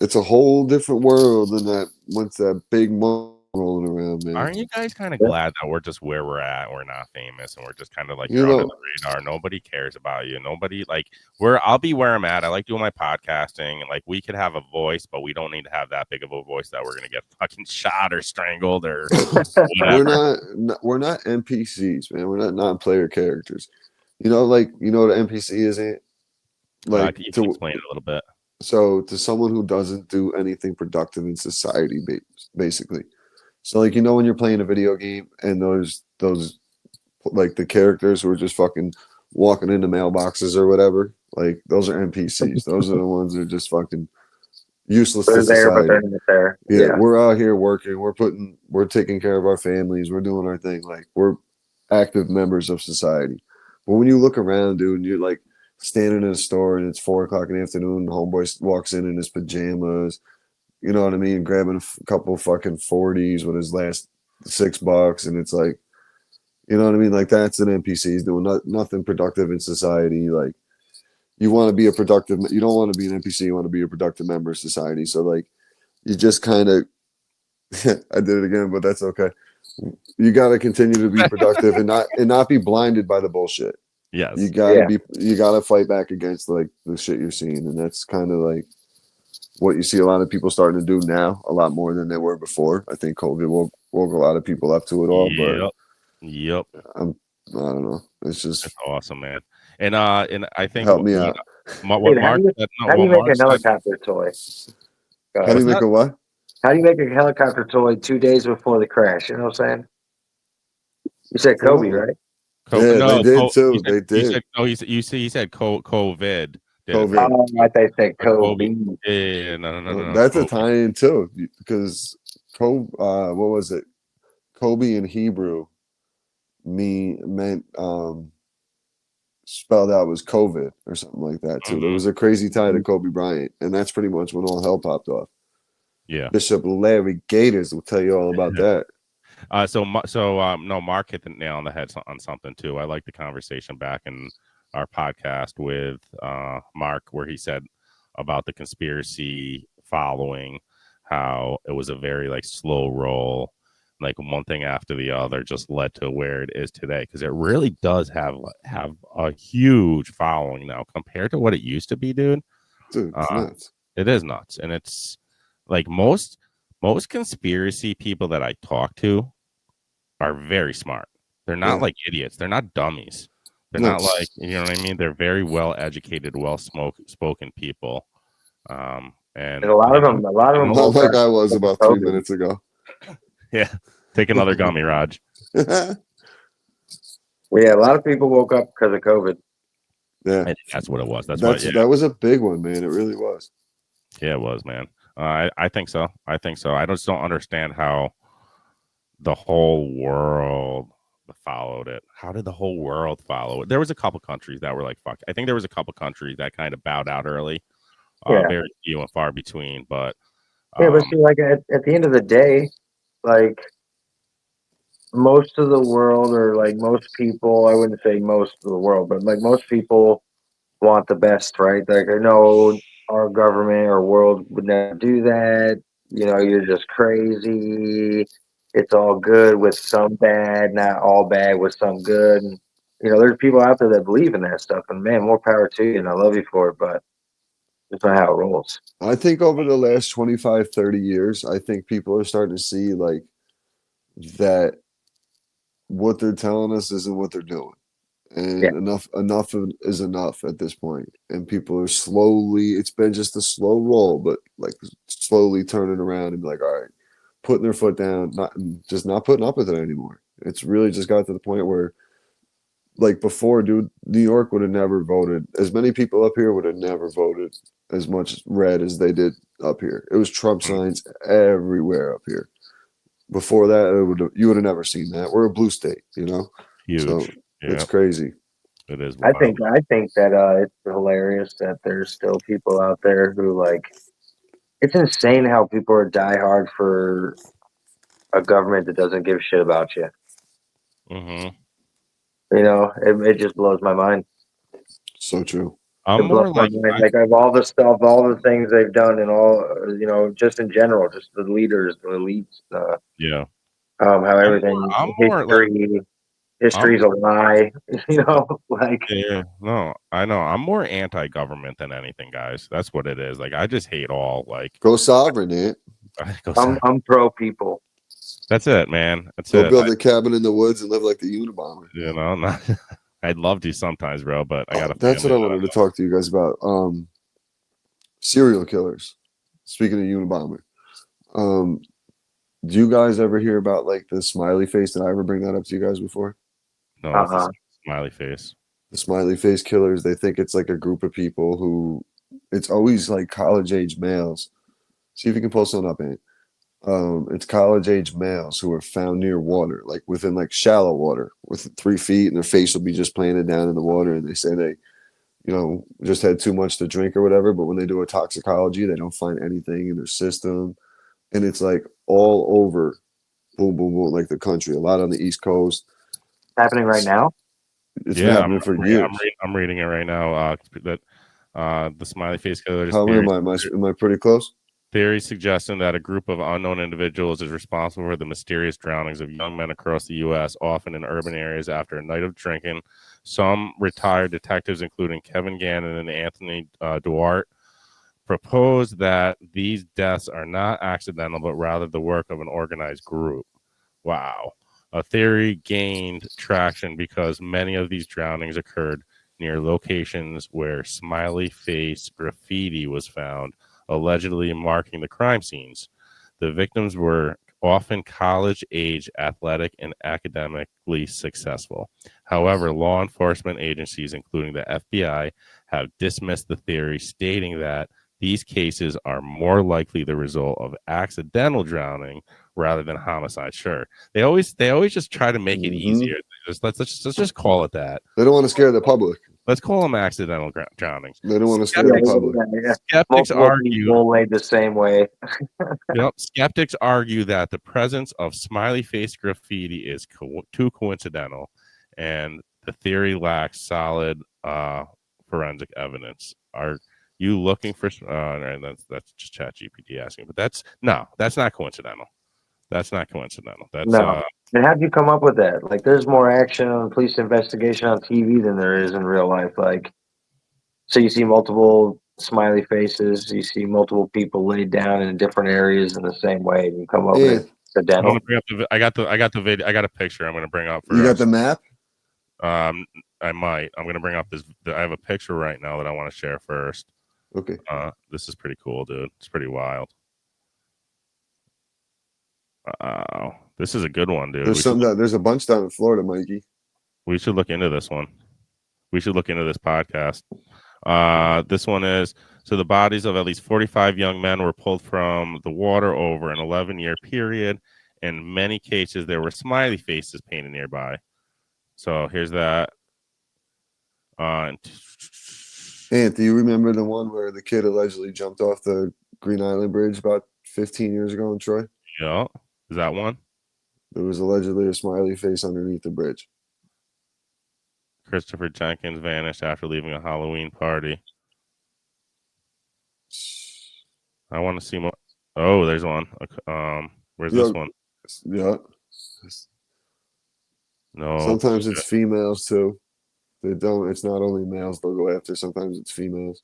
It's a whole different world than that once that big money rolling around, man. Aren't you guys kind of Yeah. glad that we're just where we're at? We're not famous, and we're just kind of like You you're under know- the radar. Nobody cares about you. Nobody like I'll be where I'm at. I like doing my podcasting. Like we could have a voice, but we don't need to have that big of a voice that we're gonna get fucking shot or strangled or whatever. We're not NPCs, man. We're not non-player characters. You know, like you know what an NPC is, Ant? Like You can explain it a little bit. so to someone who doesn't do anything productive in society, basically. So like you know when you're playing a video game and those like the characters who are just fucking walking into mailboxes or whatever, like those are NPCs. Those are the ones that are just fucking useless They're to there, but society. they're not there. Yeah, we're out here working. We're taking care of our families. We're doing our thing. Like we're active members of society. But when you look around, dude, and you're like standing in a store and it's 4 o'clock in the afternoon, and homeboy walks in his pajamas, you know what I mean, grabbing a couple fucking 40s with his last $6, and it's like, you know what I mean, like that's an NPC. He's doing nothing productive in society. Like you want to be a productive. You don't want to be an NPC. You want to be a productive member of society. So like you just kind of. I did it again, but that's okay. You got to continue to be productive and not be blinded by the bullshit. Yes. You gotta fight back against like the shit you're seeing, and that's kind of like what you see a lot of people starting to do now, a lot more than they were before. I think COVID woke a lot of people up to it all, Yep. but I don't know. It's just That's awesome, man. And I think help me out. What Dude, how Mark do you, said, no, how do you what make Mark a said- helicopter toy? How do you make a what? How do you make a helicopter toy 2 days before the crash? You know what I'm saying? You said Kobe, Oh. right? Yeah, they did too. He said, They did. He said, no, he said COVID. did it COVID. first. Oh, I thought you said Kobe. Kobe. Yeah, no. That's a Kobe. tie-in too, because what was it? Kobe in Hebrew meant spelled out was COVID or something like that too. There was a crazy tie to Kobe Bryant, and that's pretty much when all hell popped off. Yeah. Bishop Larry Gators will tell you all about that. No, Mark hit the nail on the head on something too. I like the conversation back in our podcast with Mark where he said about the conspiracy following, how it was a very like slow roll, like one thing after the other just led to where it is today, because it really does have a huge following now compared to what it used to be, dude. Dude, it's nuts. It is nuts, and it's like most conspiracy people that I talk to are very smart. They're not like idiots. They're not dummies. They're not like, you know what I mean? They're very well educated, well spoken people. And a lot of them. Not like I was about 3 minutes ago. Yeah, take another gummy, Raj. Yeah, a lot of people woke up because of COVID. Yeah, I think that's what it was. That was a big one, man. It really was. Yeah, it was, man. I think so. I just don't understand how the whole world followed it. How did the whole world follow it? There was a couple countries that were like, fuck. I think there was a couple countries that kind of bowed out early. Very few and far between, but but see, like at the end of the day, like most of the world, or like most people, I wouldn't say most of the world, but like most people want the best, right? Like I know our government or world would never do that. You know, you're just crazy. It's all good with some bad, not all bad with some good. And, you know, there's people out there that believe in that stuff, and man, more power to you, and I love you for it, but it's not how it rolls. I think over the last 25, 30 years, I think people are starting to see like that what they're telling us isn't what they're doing. And enough is enough at this point. And people are slowly, it's been just a slow roll, but like slowly turning around and be like, all right, putting their foot down, not putting up with it anymore. It's really just got to the point where like before, dude, New York would have never voted. As many people up here would have never voted as much red as they did up here. It was Trump signs everywhere up here. Before that, you would have never seen that. We're a blue state, you know, Huge. so Yeah, it's crazy. it is I wild. think that it's hilarious that there's still people out there who like. It's insane how people are diehard for a government that doesn't give a shit about you. Hmm. You know, it just blows my mind. So true. I'm It blows more my like, mind. Like of all the stuff, all the things they've done, and all you know, just in general, just the leaders, the elites, yeah. how everything I'm more like, I'm history's a lie. You know, like yeah, no, I know. I'm more anti-government than anything, guys. That's what it is. Like, I just hate all like. Go sovereign, Ant. I'm pro people. That's it, man. That's Go it. build a cabin in the woods and live like the Unabomber. You know, not, I'd love to sometimes, bro, but I got a That's what I family. wanted to talk to you guys about. Serial killers. Speaking of Unabomber, um, do you guys ever hear about like the smiley face? Did I ever bring that up to you guys before? No, it's Uh-huh. a smiley face. The smiley face killers. They think it's like a group of people who. It's always like college age males. See if you can pull something up, Ant. It's college age males who are found near water, like within like shallow water, with 3 feet, and their face will be just planted down in the water. And they say they, just had too much to drink or whatever. But when they do a toxicology, they don't find anything in their system, and it's like all over, boom, boom, boom, like the country. A lot on the East Coast. Happening right now. It's been happening for years. I'm reading it right now. That the smiley face killers. How am I? Am I pretty close? Theory suggesting that a group of unknown individuals is responsible for the mysterious drownings of young men across the U.S., often in urban areas after a night of drinking. Some retired detectives, including Kevin Gannon and Anthony Duarte, proposed that these deaths are not accidental, but rather the work of an organized group. Wow. A theory gained traction because many of these drownings occurred near locations where smiley face graffiti was found, allegedly marking the crime scenes. The victims were often college-age, athletic, and academically successful. However, law enforcement agencies, including the FBI, have dismissed the theory, stating that these cases are more likely the result of accidental drowning rather than homicide. Sure, they always just try to make it easier. Let's just call it that. They don't want to scare the public. Let's call them accidental drownings. They don't want to scare the public. Skeptics argue laid the same way. Skeptics argue that the presence of smiley face graffiti is too coincidental, and the theory lacks solid forensic evidence. Are you looking for? And that's just ChatGPT asking, but that's not coincidental. That's not coincidental. That's No. And how'd you come up with that? Like, there's more action on police investigation on TV than there is in real life. Like, so you see multiple smiley faces, you see multiple people laid down in different areas in the same way, and you come up with accidental. I got the video. I got a picture. I'm going to bring up. You got the map? I might. I'm going to bring up this. I have a picture right now that I want to share first. Okay. This is pretty cool, dude. It's pretty wild. This is a good one, dude. There's a bunch down in Florida, Mikey. We should look into this one. We should look into this podcast. This one is, so the bodies of at least 45 young men were pulled from the water over an 11-year period. In many cases, there were smiley faces painted nearby. So here's that. Ant, do you remember the one where the kid allegedly jumped off the Green Island Bridge about 15 years ago in Troy? Yeah. Is that one? There was allegedly a smiley face underneath the bridge. Christopher Jenkins vanished after leaving a Halloween party. I want to see more. Oh, there's one. Where's this one? Yeah. No. Sometimes it's females too. It's not only males they'll go after. Sometimes it's females.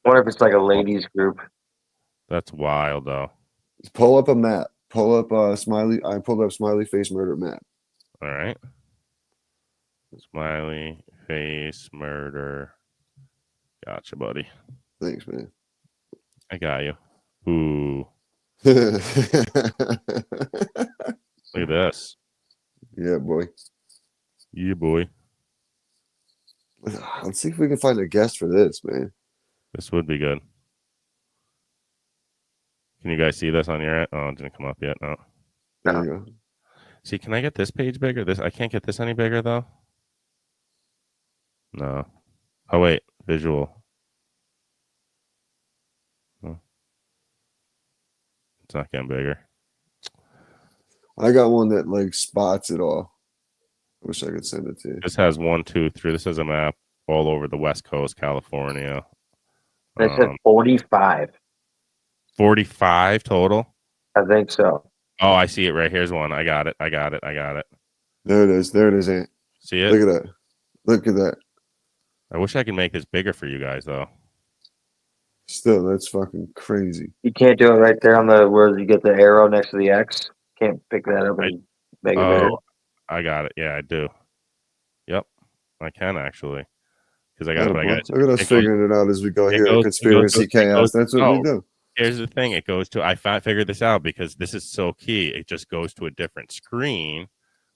I wonder if it's like a ladies group. That's wild, though. Pull up a map. Pull up smiley. I pulled up smiley face murder map. All right. Smiley face murder. Gotcha, buddy. Thanks, man. I got you. Ooh. Look at this. Yeah, boy. Yeah, boy. Let's see if we can find a guest for this, man. This would be good. Can you guys see this on your end? Oh, it didn't come up yet. No. There you go. See, can I get this page bigger? This I can't get this any bigger though. No. Oh wait, visual. Oh. It's not getting bigger. I got one that like spots it all. I wish I could send it to you. This has 1, 2, 3. This is a map all over the West Coast, California. This is 45. 45 total. I think so. Oh, I see it right here's one. I got it. There it is. There it is, Ant. See it? Look at that. Look at that. I wish I could make this bigger for you guys though. Still, that's fucking crazy. You can't do it right there on the where you get the arrow next to the X. Can't pick that up and make it bigger. Oh, I got it. Yeah, I do. Yep, I can actually. Because I got it. Look at us figuring it out as we go here. goes- Conspiracy it goes- chaos. That's what we do. Here's the thing. It goes to I figured this out because this is so key. It just goes to a different screen,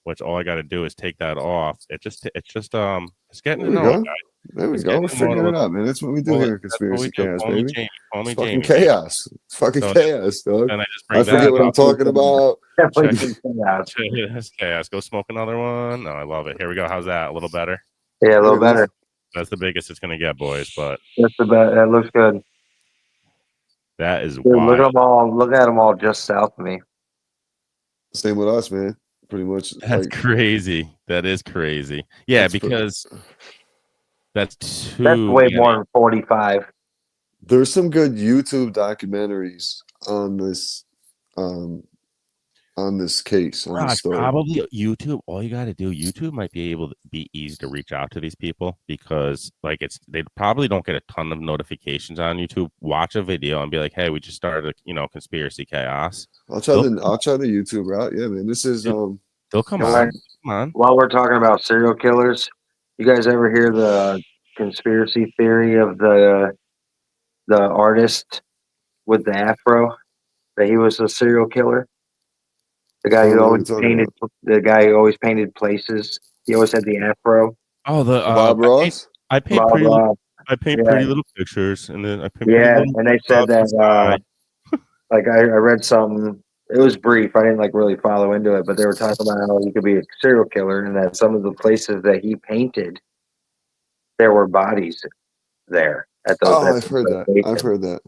which all I got to do is take that off. It's getting to There we know go. it, guys. There we It's go. We're getting more figuring it of a- out, man. That's what we do Well, here at that's what we Conspiracy do. Chaos, Call me baby. Jamie. Call me It's fucking Jamie. chaos. It's fucking So- chaos, dog. And I just I bring forget that what I'm up. talking about. It's chaos. Go smoke another one. No, I love it. Here we go. How's that? A little better. Yeah, a little Look at better. That's the biggest it's gonna get, boys. But That's the best. That looks good. that is Dude, look wild. at them all. Look at them all just south of me. Same with us, man. Pretty much. That's Like, crazy. That is crazy. Yeah, That's because that's too. That's way many. more than 45. there's some good YouTube documentaries on this case, on this Raj, story. probably YouTube. All you got to do, YouTube might be able to be easy to reach out to these people because, like, they probably don't get a ton of notifications on YouTube. Watch a video and be like, "Hey, we just started, conspiracy chaos." I'll try the YouTube route. Yeah, man. This is They'll come You know on. what? Come on. While we're talking about serial killers, you guys ever hear the conspiracy theory of the artist with the afro that he was a serial killer? The guy Oh, who what are always you talking painted places. He always had the afro. Oh, the Bob Ross. I paint Blah, pretty. blah. I paint Yeah. pretty little pictures, and then I paint Yeah, pretty little and they said clouds in the that sky. like I read something. It was brief. I didn't like really follow into it, but they were talking about how he could be a serial killer, and that some of the places that he painted, there were bodies there at those. Oh, at I've the heard that. location. I've heard that.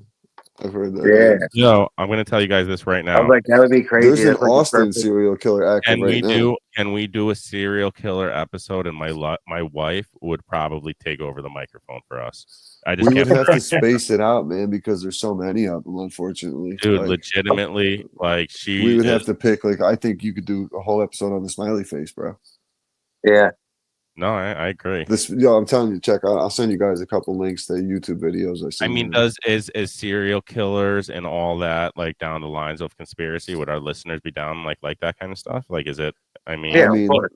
Yeah, Yo, I'm gonna tell you guys this right I now. was like, that would be crazy. There's an That's like a Austin perfect- serial killer active Can we right now. do? Can we do a serial killer episode? And my wife would probably take over the microphone for us. I just We would can't. have to space it out, man, because there's so many of them, unfortunately. Dude, Like, legitimately, like she. we would is- have to pick. Like, I think you could do a whole episode on the smiley face, bro. Yeah, No, I agree. I'm telling you, check out. I'll send you guys a couple links to YouTube videos. I mean, is serial killers and all that like down the lines of conspiracy? Would our listeners be down like that kind of stuff? Like, is it? I mean, yeah, I mean, of course.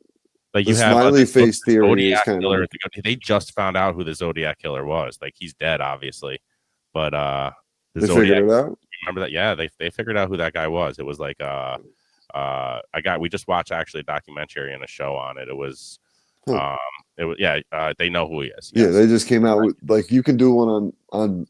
like the you have smiley the face theory is Zodiac kind killer. of. They just found out who the Zodiac killer was. Like, he's dead, obviously, but the They Zodiac. figured it out. Remember that? Yeah, they figured out who that guy was. It was like we just watched actually a documentary and a show on it. It was they know who he is. Yeah, Yes. they just came out with like you can do one on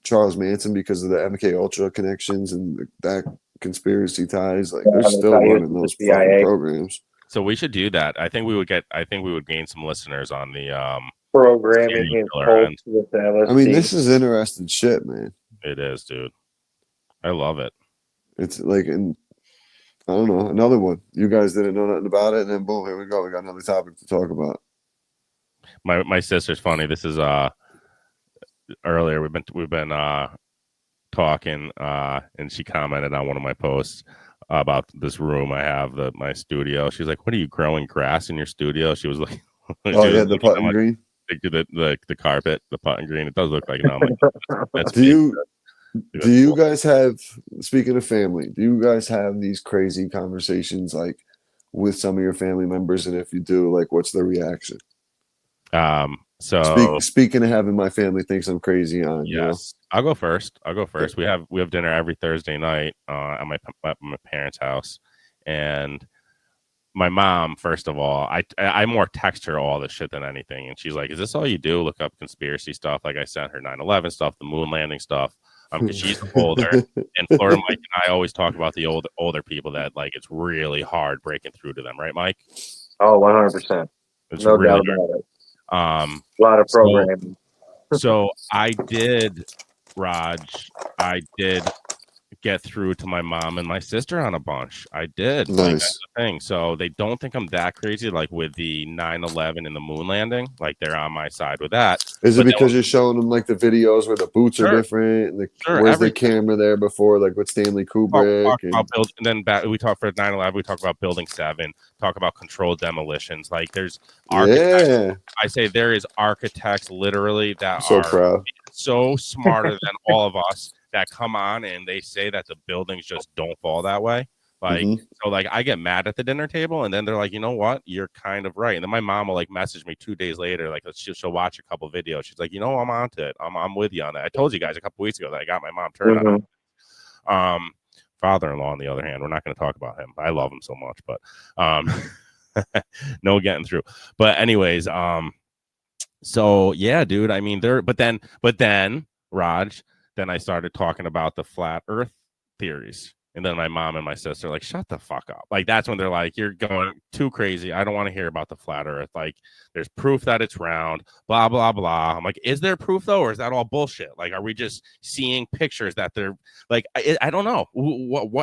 Charles Manson because of the MK Ultra connections and that conspiracy ties. Like they're Yeah, still that's how he running was those with the fucking CIA. programs. So we should do that. I think we would gain some listeners on the Programming serial his killer cults and- with the LSD. I mean, this is interesting shit, man. It is, dude. I love it. It's like, and I don't know, another one. You guys didn't know nothing about it, and then boom, here we go. We got another topic to talk about. My sister's funny. This is earlier we've been talking and she commented on one of my posts about this room I have, my studio. She's like, "What are you growing grass in your studio?" She was like, Oh yeah, the putting green. the carpet, the putting green. It does look like it. I'm like, that's Do big. you guys have, speaking of family, do you guys have these crazy conversations like with some of your family members? And if you do, like, what's their reaction? So Speaking of having my family thinks I'm crazy on, you know? yes, I'll go first. We have dinner every Thursday night at my parents' house, and my mom, first of all, I more text her all this shit than anything, and she's like, "Is this all you do? Look up conspiracy stuff?" Like I sent her 9/11 stuff, the moon landing stuff, because she's older. And Florida Mike and I always talk about the older people that like it's really hard breaking through to them, right, Mike? Oh, 100%. It's No really doubt about it. hard. A lot of programming. So I did, Raj. I did get through to my mom and my sister on a bunch. I did. Like that's Nice. the thing. So they don't think I'm that crazy, like with the 9/11 and the moon landing. Like they're on my side with that. Is it But then because you're showing them like the videos where the boots are Sure. different? And Sure, where's the everything. camera there before, like with Stanley Kubrick? Talk about build, and then back, we talk for 9/11. We talk about Building 7. Talk about controlled demolitions. Like there's architects. Yeah, I say there is architects literally that I'm so are proud. so smarter than all of us that come on and they say that the buildings just don't fall that way. Like, so like I get mad at the dinner table and then they're like, you know what? You're kind of right. And then my mom will like message me 2 days later, like she'll watch a couple videos. She's like, you know, I'm onto it. I'm with you on that. I told you guys a couple weeks ago that I got my mom turned on. Father-in-law, on the other hand, we're not going to talk about him. I love him so much, but no getting through. But anyways, so yeah, dude. I mean, but then, Raj, then I started talking about the flat Earth theories, and then my mom and my sister are like, "Shut the fuck up!" Like that's when they're like, "You're going too crazy. I don't want to hear about the flat Earth. Like, there's proof that it's round. Blah blah blah." I'm like, "Is there proof though, or is that all bullshit? Like, are we just seeing pictures that they're like? I don't know.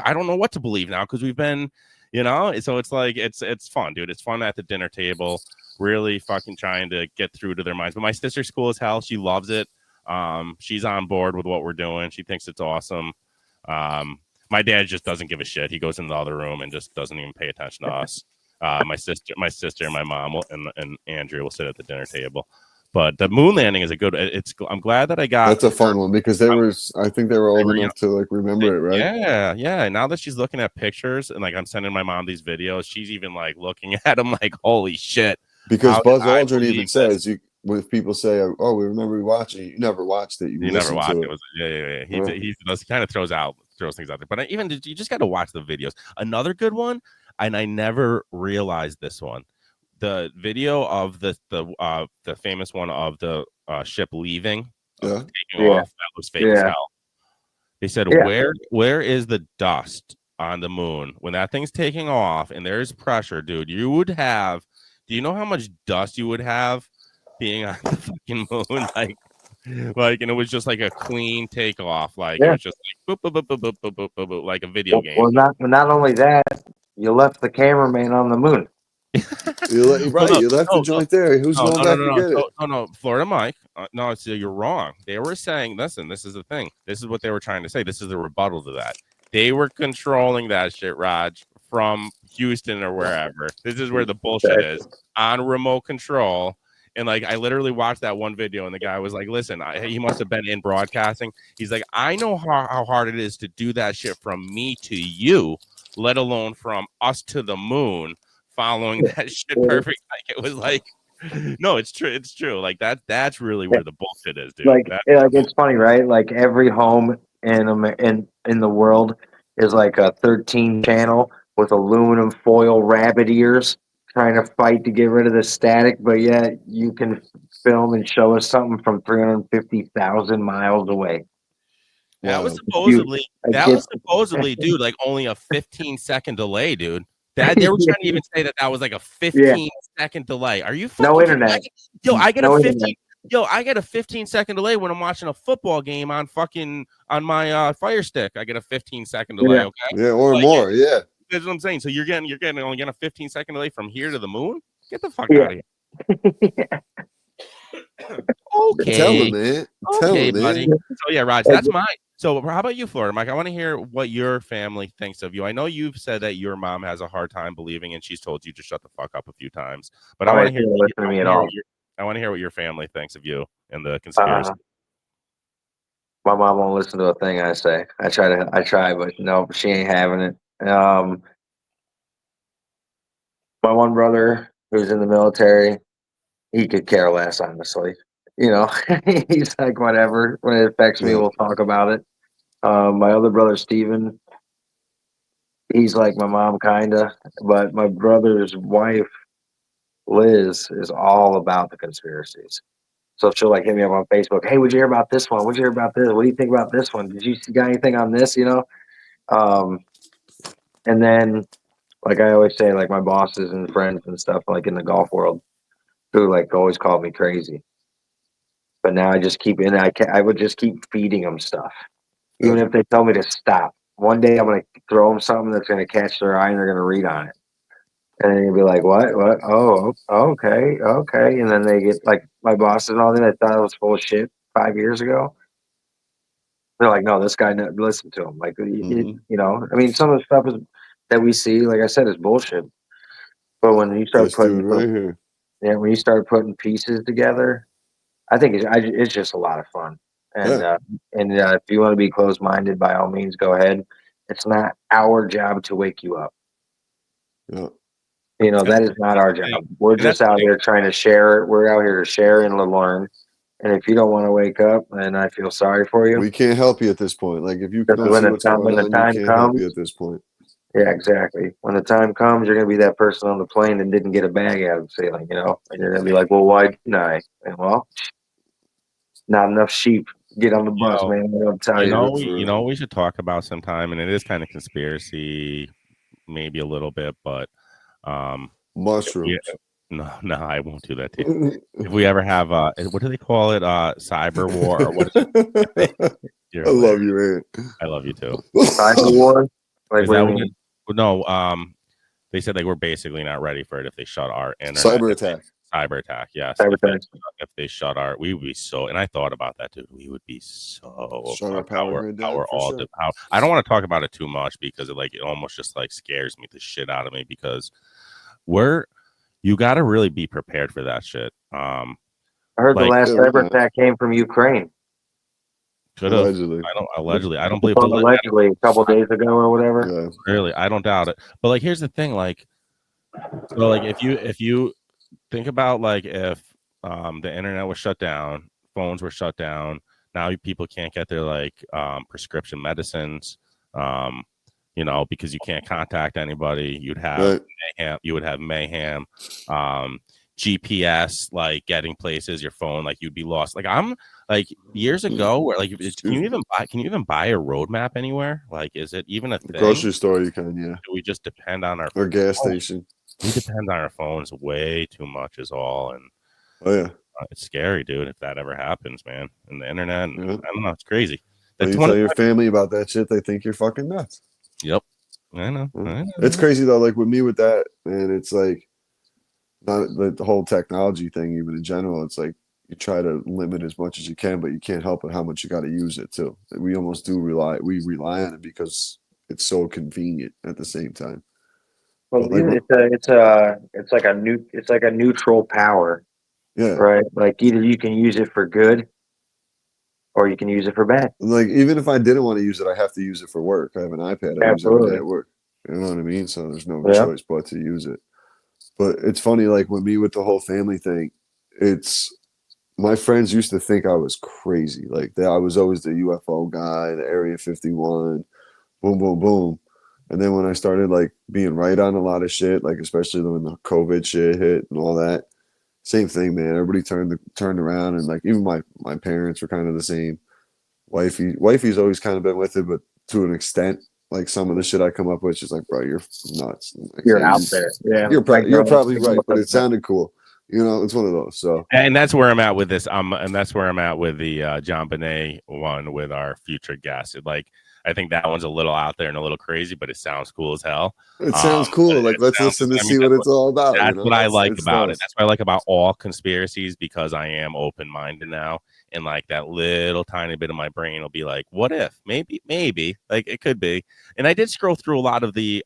I don't know what to believe now because we've been." You know, so it's like it's fun, dude. It's fun at the dinner table, really fucking trying to get through to their minds. But my sister's cool as hell. She loves it. She's on board with what we're doing. She thinks it's awesome. My dad just doesn't give a shit. He goes in the other room and just doesn't even pay attention to us. My sister, and my mom and Andrea will sit at the dinner table. But the moon landing is a good. I'm glad that I got. That's a fun one because I think they were old enough to like remember it, right? Yeah. Now that she's looking at pictures and like I'm sending my mom these videos, she's even like looking at them like, holy shit. Because Buzz Aldrin even says when people say, "Oh, we remember watching it," you never watched it. You never watched it. Yeah. He kind of throws things out there. But you just got to watch the videos. Another good one, and I never realized this one. The video of the famous one of the ship leaving, taking off, that was fake as hell. They said, where is the dust on the moon when that thing's taking off and there's pressure, dude? You would have. Do you know how much dust you would have being on the fucking moon? Like, and it was just like a clean takeoff. Like it was just like boop, boop, boop, boop, boop, boop, boop, boop, like a video game. Well, not only that, you left the cameraman on the moon. You left the joint there. Who's going back to get it? No, Florida Mike. No, so you're wrong. They were saying, listen, this is the thing. This is what they were trying to say. This is the rebuttal to that. They were controlling that shit, Raj, from Houston or wherever. This is where the bullshit is on remote control. And like, I literally watched that one video, and the guy was like, "Listen, he must have been in broadcasting." He's like, "I know how hard it is to do that shit from me to you, let alone from us to the moon." Following that shit perfect, like it was like, no, it's true. It's true. Like that's really where the bullshit is, dude. Like it's funny, right? Like every home in the world is like a 13 channel with aluminum foil rabbit ears trying to fight to get rid of the static, but yet you can film and show us something from 350,000 miles away. That was supposedly, dude, like only a 15-second delay, dude. That they were trying to even say that was like a 15-second delay. Are you fucking no internet? I get a 15-second delay when I'm watching a football game on my Fire Stick. I get a 15-second delay. Okay. Yeah, or like, more. Yeah. That's what I'm saying. So you're only getting a 15-second delay from here to the moon. Get the fuck out of here. Okay. Tell him, man. Tell him, buddy. So yeah, Raj, that's mine. So how about you, Florida Mike? I want to hear what your family thinks of you. I know you've said that your mom has a hard time believing, and she's told you to shut the fuck up a few times. But I want to hear what your family thinks of you and the conspiracy. My mom won't listen to a thing I say. I try, but no, she ain't having it. My one brother who's in the military, he could care less, honestly. You know, he's like, whatever. When it affects me, we'll talk about it. My other brother, Steven, he's like my mom, kinda. But my brother's wife, Liz, is all about the conspiracies. So she'll like hit me up on Facebook. Hey, what'd you hear about this one? What'd you hear about this? What do you think about this one? Did you got anything on this? You know? And then like I always say, like my bosses and friends and stuff, like in the golf world, who like always call me crazy. But now I just keep I would just keep feeding them stuff, even if they tell me to stop. One day I'm gonna throw them something that's gonna catch their eye and they're gonna read on it, and then you'll be like, "What? What? Oh, okay, okay." And then they get like my bosses and all that. I thought it was full of shit 5 years ago. They're like, "No, this guy. Listen to him." Like, you know, I mean, some of the stuff that we see, like I said, is bullshit. But when you start This dude right here. yeah, when you start putting pieces together, I think it's just a lot of fun. And Yeah. if you want to be closed minded, by all means, go ahead. It's not our job to wake you up. Yeah. You know, that is not our thing. job. We're And that's just out here trying to share. We're out here to share and to learn. And if you don't want to wake up, then I feel sorry for you. We can't help you at this point. Like if you Because don't see what's going on, you can't help you at this point. Yeah, exactly. When the time comes, you're gonna be that person on the plane that didn't get a bag out of the ceiling, you know, and you're gonna be like, "Well, why didn't I?" And well, not enough sheep get on the bus, Yo, man. I'm telling you know, we should talk about sometime, and it is kind of conspiracy, maybe a little bit, but Mushrooms. no, I won't do that to you. If we ever have what do they call it? Cyber war or what is it? I love you, man. I love you too. Cyber war? Like, Is what that do you what mean? no, they said like we're basically not ready for it if they shut our internet. Cyber attack. Cyber attack, yes. Cyber attack. If they shut our, we would be so. And I thought about that, dude. We would be so. Shut our power grid down, for all sure. I don't want to talk about it too much because it almost just like scares me the shit out of me because you got to really be prepared for that shit. I heard like- the last Yeah, cyber attack came from Ukraine. Could have. Allegedly. I don't believe. Allegedly, a couple days ago or whatever. Yeah. Really, I don't doubt it. But like, here's the thing. Like, so like, if you think about like if the internet was shut down, phones were shut down. Now people can't get their like prescription medicines. You know, because you can't contact anybody. You'd have Right. mayhem. You would have mayhem. GPS, like getting places, your phone, like you'd be lost. Like I'm like years ago, where like can you even buy a roadmap anywhere? Like, is it even a thing? Grocery store, you can, yeah. Do we just depend on our Or gas phones? station. We depend on our phones way too much, is all, and Oh yeah. it's scary, dude. If that ever happens, man, and the internet, and, Yeah. I don't know, it's crazy. When The you tell your family about that shit, they think you're fucking nuts. Yep, I know. It's crazy though, like with me with that, and it's like not the whole technology thing, even in general, it's like you try to limit as much as you can, but you can't help it how much you got to use it too. We almost do rely on it because it's so convenient at the same time. Well, But, like, it's like a neutral power, Yeah. right? Like either you can use it for good, or you can use it for bad. Like even if I didn't want to use it, I have to use it for work. I have an iPad. I use it every Absolutely. day at work. You know what I mean? So there's no Yeah. choice but to use it. But it's funny, like with me with the whole family thing, it's my friends used to think I was crazy. Like I was always the UFO guy, the Area 51, boom, boom, boom. And then when I started like being right on a lot of shit, like especially when the COVID shit hit and all that, same thing, man. Everybody turned around, and like even my parents were kind of the same. Wifey's always kind of been with it, but to an extent. Like some of the shit I come up with, she's like, "Bro, you're nuts. Like, You're out there. Yeah. You're probably right, but it it's sounded cool. You know, it's one of those. So And that's where I'm at with this. And that's where I'm at with the John Bonet one with our future guest. Like, I think that one's a little out there and a little crazy, but it sounds cool as hell. it sounds cool. Like let's listen to see what it's all about. That's what I like about it. nice. That's what I like about all conspiracies, because I am open minded now, and like that little tiny bit of my brain will be like, "What if? Maybe, like it could be." And I did scroll through a lot of the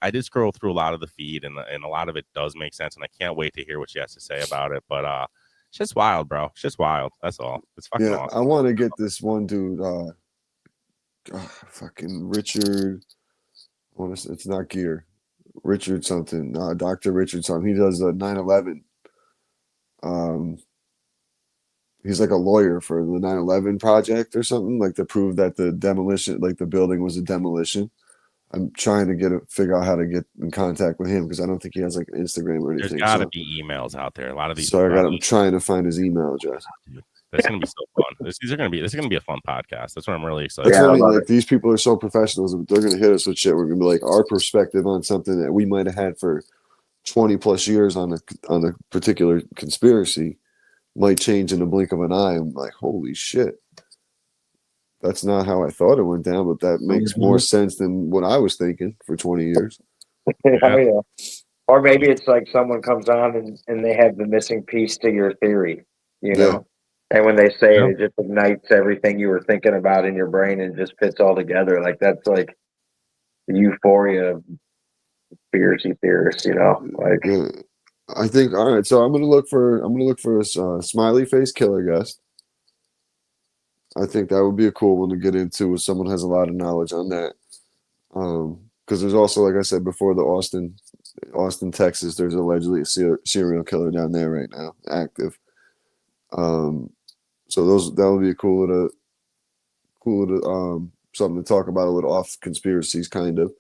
feed, and a lot of it does make sense, and I can't wait to hear what she has to say about it. But it's just wild, bro. It's just wild. That's all. It's fucking Yeah, awesome. I want to get this one dude. Fucking Richard. It's not Gear. Richard something. Dr. Richard something. He does 9/11. He's like a lawyer for the 9/11 project or something, like to prove that the demolition, like the building was a demolition. I'm trying to figure out how to get in contact with him because I don't think he has like an Instagram or There's anything. got to be emails out there. A lot of these. So I'm trying to find his email address. That's gonna be so fun. This is gonna be a fun podcast. That's what I'm really excited. That's Yeah, what I I mean. love Like these people are so professionals. They're gonna hit us with shit. We're gonna be like our perspective on something that we might have had for 20 plus years on a particular conspiracy might change in the blink of an eye. I'm like, holy shit. That's not how I thought it went down, but that makes more sense than what I was thinking for 20 years. Oh, yeah. Or maybe it's like someone comes on and they have the missing piece to your theory, you Yeah. know? And when they say Yeah. it, it just ignites everything you were thinking about in your brain and just fits all together. Like that's like the euphoria of conspiracy theorists, you know? Like, Yeah. I think all right. So I'm gonna look for a smiley face killer guest. I think that would be a cool one to get into if someone has a lot of knowledge on that. Because there's also, like I said before, the Austin, Texas. There's allegedly a serial killer down there right now, active. So that would be a cool little something to talk about, a little off conspiracies kind of.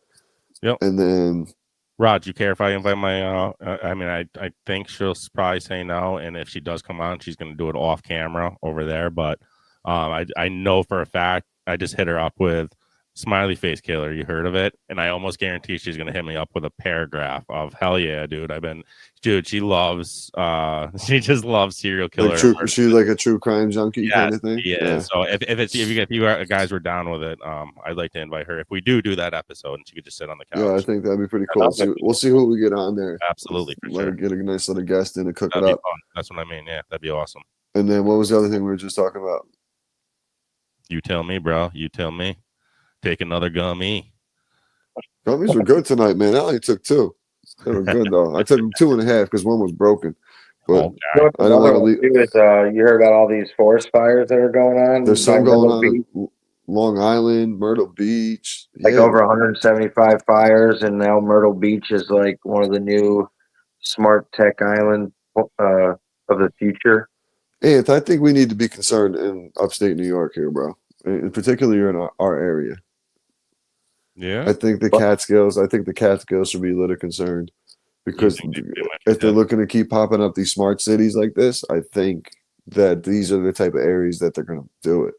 Yep. And then Rod, do you care if I invite my? I mean, I think she'll probably say no, and if she does come on, she's going to do it off camera over there. But I know for a fact I just hit her up with smiley face killer. You heard of it? And I almost guarantee she's going to hit me up with a paragraph of hell yeah, dude. She loves she just loves serial killer. like she's like a true crime junkie kind of thing. Yeah. So if you guys were down with it, I'd like to invite her if we do that episode, and she could just sit on the couch. Yeah, I think that'd be pretty cool. We'll see who we get on there. Absolutely, for Let sure. her get a nice little guest in and cook That'd it be up. fun. That's what I mean. Yeah, that'd be awesome. And then what was the other thing we were just talking about? You tell me, bro. You tell me. Take another gummy. Gummies were good tonight, man. I only took 2. They were good though. I took them 2.5 because one was broken. But Okay. you know what I don't another know. one too is, you heard about all these forest fires that are going on? There's by some going Myrtle on Beach? in Long Island, Myrtle Beach. Like over 175 fires, and now Myrtle Beach is like one of the new smart tech islands of the future. And I think we need to be concerned in upstate New York here, bro. In particular, in our area. Yeah. I think the Catskills should be a little concerned because if they're looking to keep popping up these smart cities like this, I think that these are the type of areas that they're going to do it.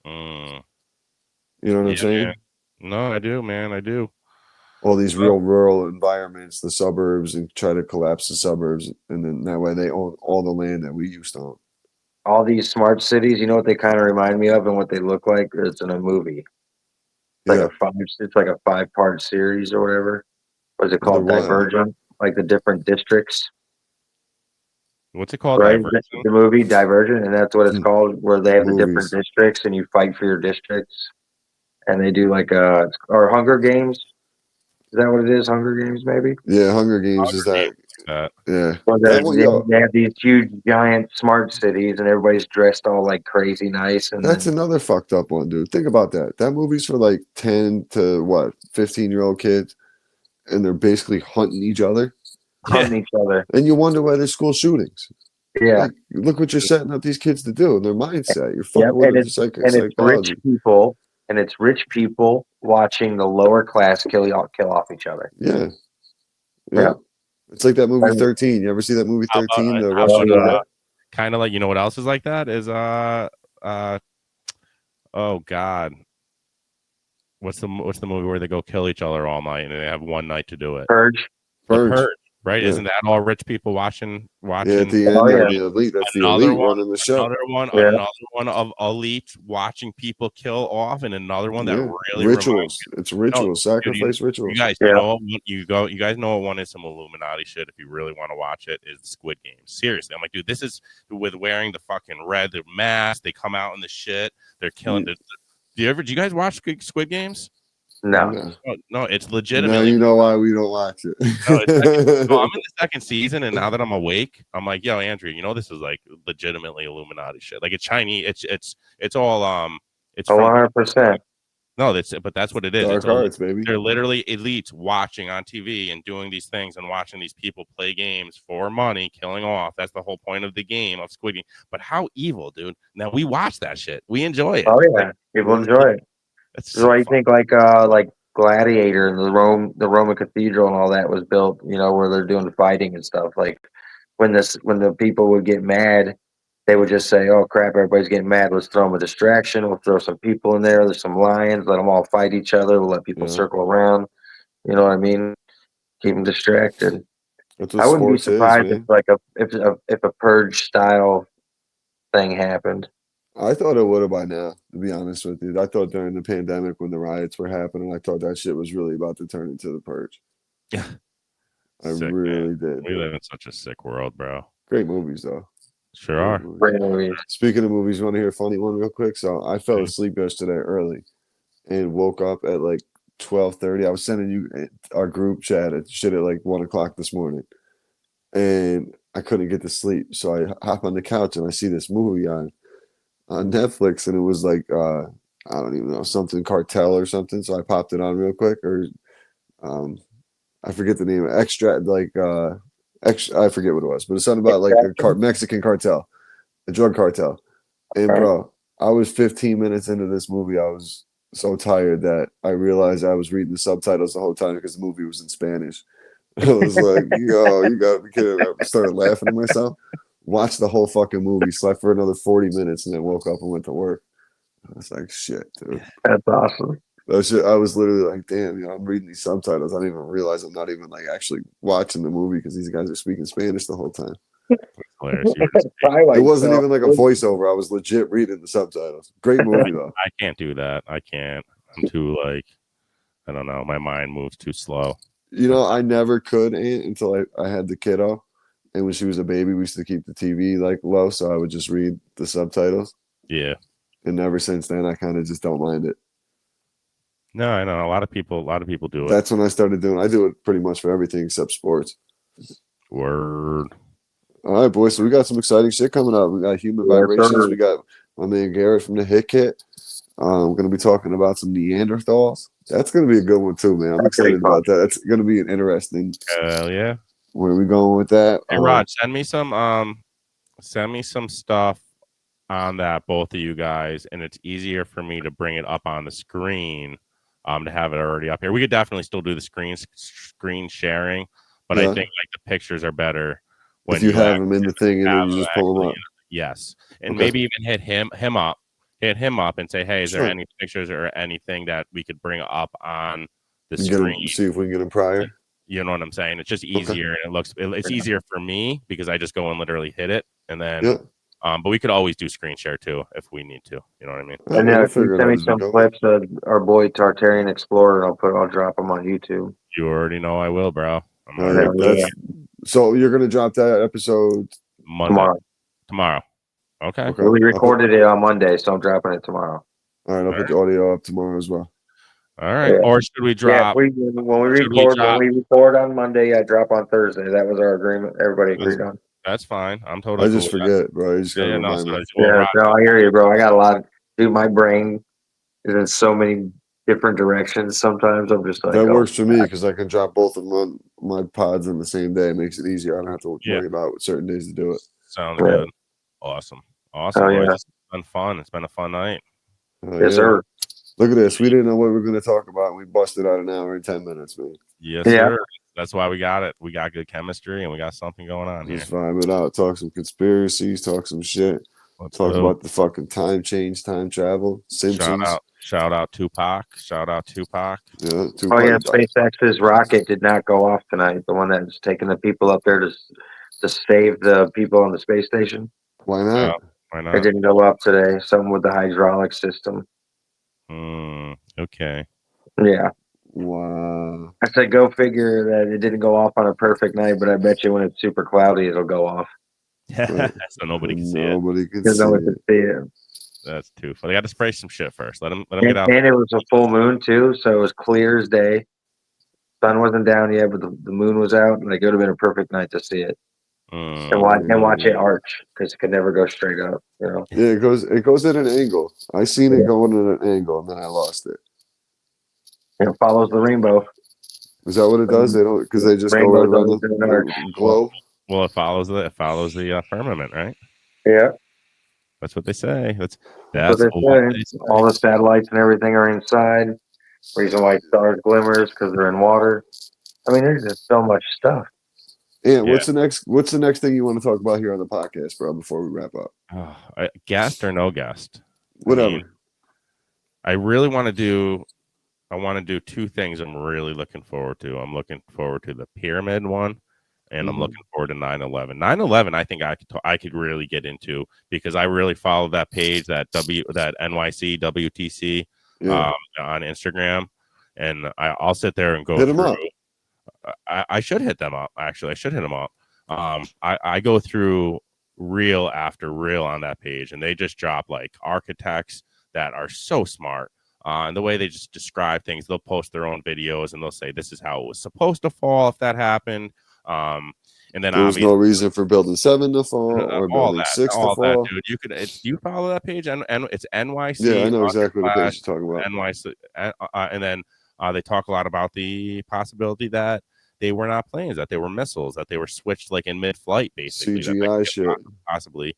You know what I'm saying? Man. No, I do, man. I do. All these real rural environments, the suburbs, and try to collapse the suburbs, and then that way they own all the land that we used to own. All these smart cities, you know what they kind of remind me of and what they look like? It's in a movie. It's like a 5-part series or whatever. What is it called? Divergent? Like the different districts. What's it called? Right? Divergent? The movie Divergent, and that's what it's called, where they have the different Movies. districts and you fight for your districts. And they do like or Hunger Games. Is that what it is? Hunger Games, maybe? Yeah, Hunger Games is that. Yeah. They have these huge, giant, smart cities, and everybody's dressed all like crazy nice. And That's another fucked up one, dude. Think about that. That movie's for like 10 to 15-year-old kids, and they're basically hunting each other. And you wonder why there's school shootings. Yeah. Like, look what you're setting up these kids to do and their mindset. You're fucking with it's rich people, and it's rich people watching the lower class kill off each other. Yeah. It's like that movie 13. You ever see that movie 13? Kind of like, you know what else is like that is oh god, what's the movie where they go kill each other all night and they have one night to do it? Purge. Right? Yeah. Isn't that all rich people watching? Yeah, at the end, the elite. That's the elite running the show. Another one of elite watching people kill off, and another one that really rituals. It's rituals, sacrifice rituals. You guys know you guys know what one is some Illuminati shit. If you really want to watch it, is Squid Games. Seriously, I'm like, dude, this is with wearing the fucking red mask. They come out in the shit. They're killing. Do you guys watch Squid Games? No, it's legitimately. Now you know why we don't watch it. I'm in the second season, and now that I'm awake, I'm like, yo, Andrew, you know this is like legitimately Illuminati shit. Like it's Chinese. It's all it's 100%. No, but that's what it is. Dark arts, baby. They're literally elites watching on TV and doing these things and watching these people play games for money, killing off. That's the whole point of the game of Squid Game. But how evil, dude! Now we watch that shit. We enjoy it. Oh yeah, people enjoy it. That's why you think like Gladiator and the Roman Cathedral and all that was built, you know, where they're doing fighting and stuff. Like when the people would get mad they would just say, "Oh crap, everybody's getting mad. Let's throw them a distraction. We'll throw some people in there. There's some lions. Let them all fight each other. We'll let people Yeah. circle around. You know what I mean? Keep them distracted." That's what I wouldn't be sports is, surprised if man. like if a purge style thing happened. I thought it would have by now, to be honest with you. I thought during the pandemic when the riots were happening, I thought that shit was really about to turn into the purge. Yeah. I Sick, really man. did. We live in such a sick world, bro. Great movies though. Sure Great are. movies. Great movies. Speaking of movies, you want to hear a funny one real quick? So I fell asleep yesterday early and woke up at like 12:30. I was sending you our group chat at shit at like 1 o'clock this morning. And I couldn't get to sleep. So I hop on the couch and I see this movie on Netflix, and it was like I don't even know, something cartel or something. So I popped it on real quick, or I forget the name. Extract, like I forget what it was, but it's something about like a Mexican cartel, a drug cartel. And bro, I was 15 minutes into this movie. I was so tired that I realized I was reading the subtitles the whole time because the movie was in Spanish. I was like, yo, you gotta be kidding me. I started laughing at myself. Watched the whole fucking movie, slept for another 40 minutes, and then woke up and went to work. I was like, shit, dude. That's awesome. That shit, I was literally like, damn, I'm reading these subtitles. I don't even realize I'm not even like actually watching the movie because these guys are speaking Spanish the whole time. Hilarious. It wasn't even like a voiceover. I was legit reading the subtitles. Great movie though. I can't do that. I can't. I'm too like, I don't know. My mind moves too slow. I never could until I had the kiddo. And when she was a baby, we used to keep the TV like low, so I would just read the subtitles. Yeah. And ever since then, I kind of just don't mind it. No, I know a lot of people do it. That's when I started doing. I do it pretty much for everything except sports. Word. All right, boys. So we got some exciting shit coming up. We got Human Vibrations. We got my man Garrett from the Hit Kit. We're going to be talking about some Neanderthals. That's going to be a good one too, man. I'm excited about that. That's going to be an interesting. Hell yeah. Where are we going with that? Hey Rod, send me some stuff on that, both of you guys, and it's easier for me to bring it up on the screen, to have it already up here. We could definitely still do the screen sharing, but I think like the pictures are better when if you have them in the thing and then you just pull them up. Yes, and maybe even hit him up and say, hey, is there any pictures or anything that we could bring up on the screen? See if we can get them prior. You know what I'm saying? It's just easier, and it's easier for me because I just go and literally hit it, and then but we could always do screen share too if we need to. You know what I mean? And then if you send me some clips of our boy Tartarian Explorer, I'll drop them on YouTube. You already know I will, bro. So you're gonna drop that episode tomorrow. Okay. We recorded it on Monday, so I'm dropping it tomorrow. All right, I'll put the audio up tomorrow as well. All right. Yeah. Or should we drop? Yeah, when we record on Monday, I drop on Thursday. That was our agreement. Everybody agreed on. That's fine. I'm totally. I just forget, bro. You just gotta remind me. I hear you, bro. I got a lot of. Dude, my brain is in so many different directions. Sometimes I'm just like. That works for me because I can drop both of my pods in the same day. It makes it easier. I don't have to worry about certain days to do it. Sounds good. Awesome. It's been fun. It's been a fun night. Yes, sir. Look at this. We didn't know what we were going to talk about. And we busted out an hour and 10 minutes, man. Yes, sir. That's why we got it. We got good chemistry and we got something going on here. Just vibe it out. Talk some conspiracies. Talk some shit. Talk about the fucking time change, time travel. Simpsons. Oh Shout out. Yeah, Tupac. Yeah, Tupac. SpaceX's rocket did not go off tonight. The one that's taking the people up there to save the people on the space station. Why not? Why not? It didn't go up today. Something with the hydraulic system. Okay. Yeah. Wow. I said, go figure that it didn't go off on a perfect night, but I bet you when it's super cloudy, it'll go off. So nobody can see it. Nobody can see it. That's too funny. They got to spray some shit first. Let them get out. And it was a full moon too, so it was clear as day. Sun wasn't down yet, but the moon was out. Like it would have been a perfect night to see it. And watch it arch because it could never go straight up. You know. Yeah, it goes at an angle. I seen it going at an angle, and then I lost it. It follows the rainbow. Is that what it does? They don't because they just go right around the globe. Well, it follows the firmament, right? Yeah. That's what they say. That's what they say. All the satellites and everything are inside. Reason why stars glimmers because they're in water. I mean, there's just so much stuff. And what's the next thing you want to talk about here on the podcast, bro? Before we wrap up, Guest or no guest? whatever. I really want to do. I want to do two things. I'm really looking forward to. I'm looking forward to the pyramid one, and I'm looking forward to 9/11. 9/11, I think I could really get into because I really follow that page, that NYC WTC on Instagram, and I'll sit there and go Hit 'em through. up. I should hit them up. Actually, I should hit them up. I go through reel after reel on that page, and they just drop like architects that are so smart. And the way they just describe things, they'll post their own videos and they'll say this is how it was supposed to fall if that happened. And then There was no reason for building 7 to fall or building 6 to fall. That, dude. Do you follow that page? And it's NYC. Yeah, I know exactly what the page you're talking about. NYC, and then they talk a lot about the possibility that they were not planes, that they were missiles, that they were switched like in mid-flight, basically. CGI shit. Possibly.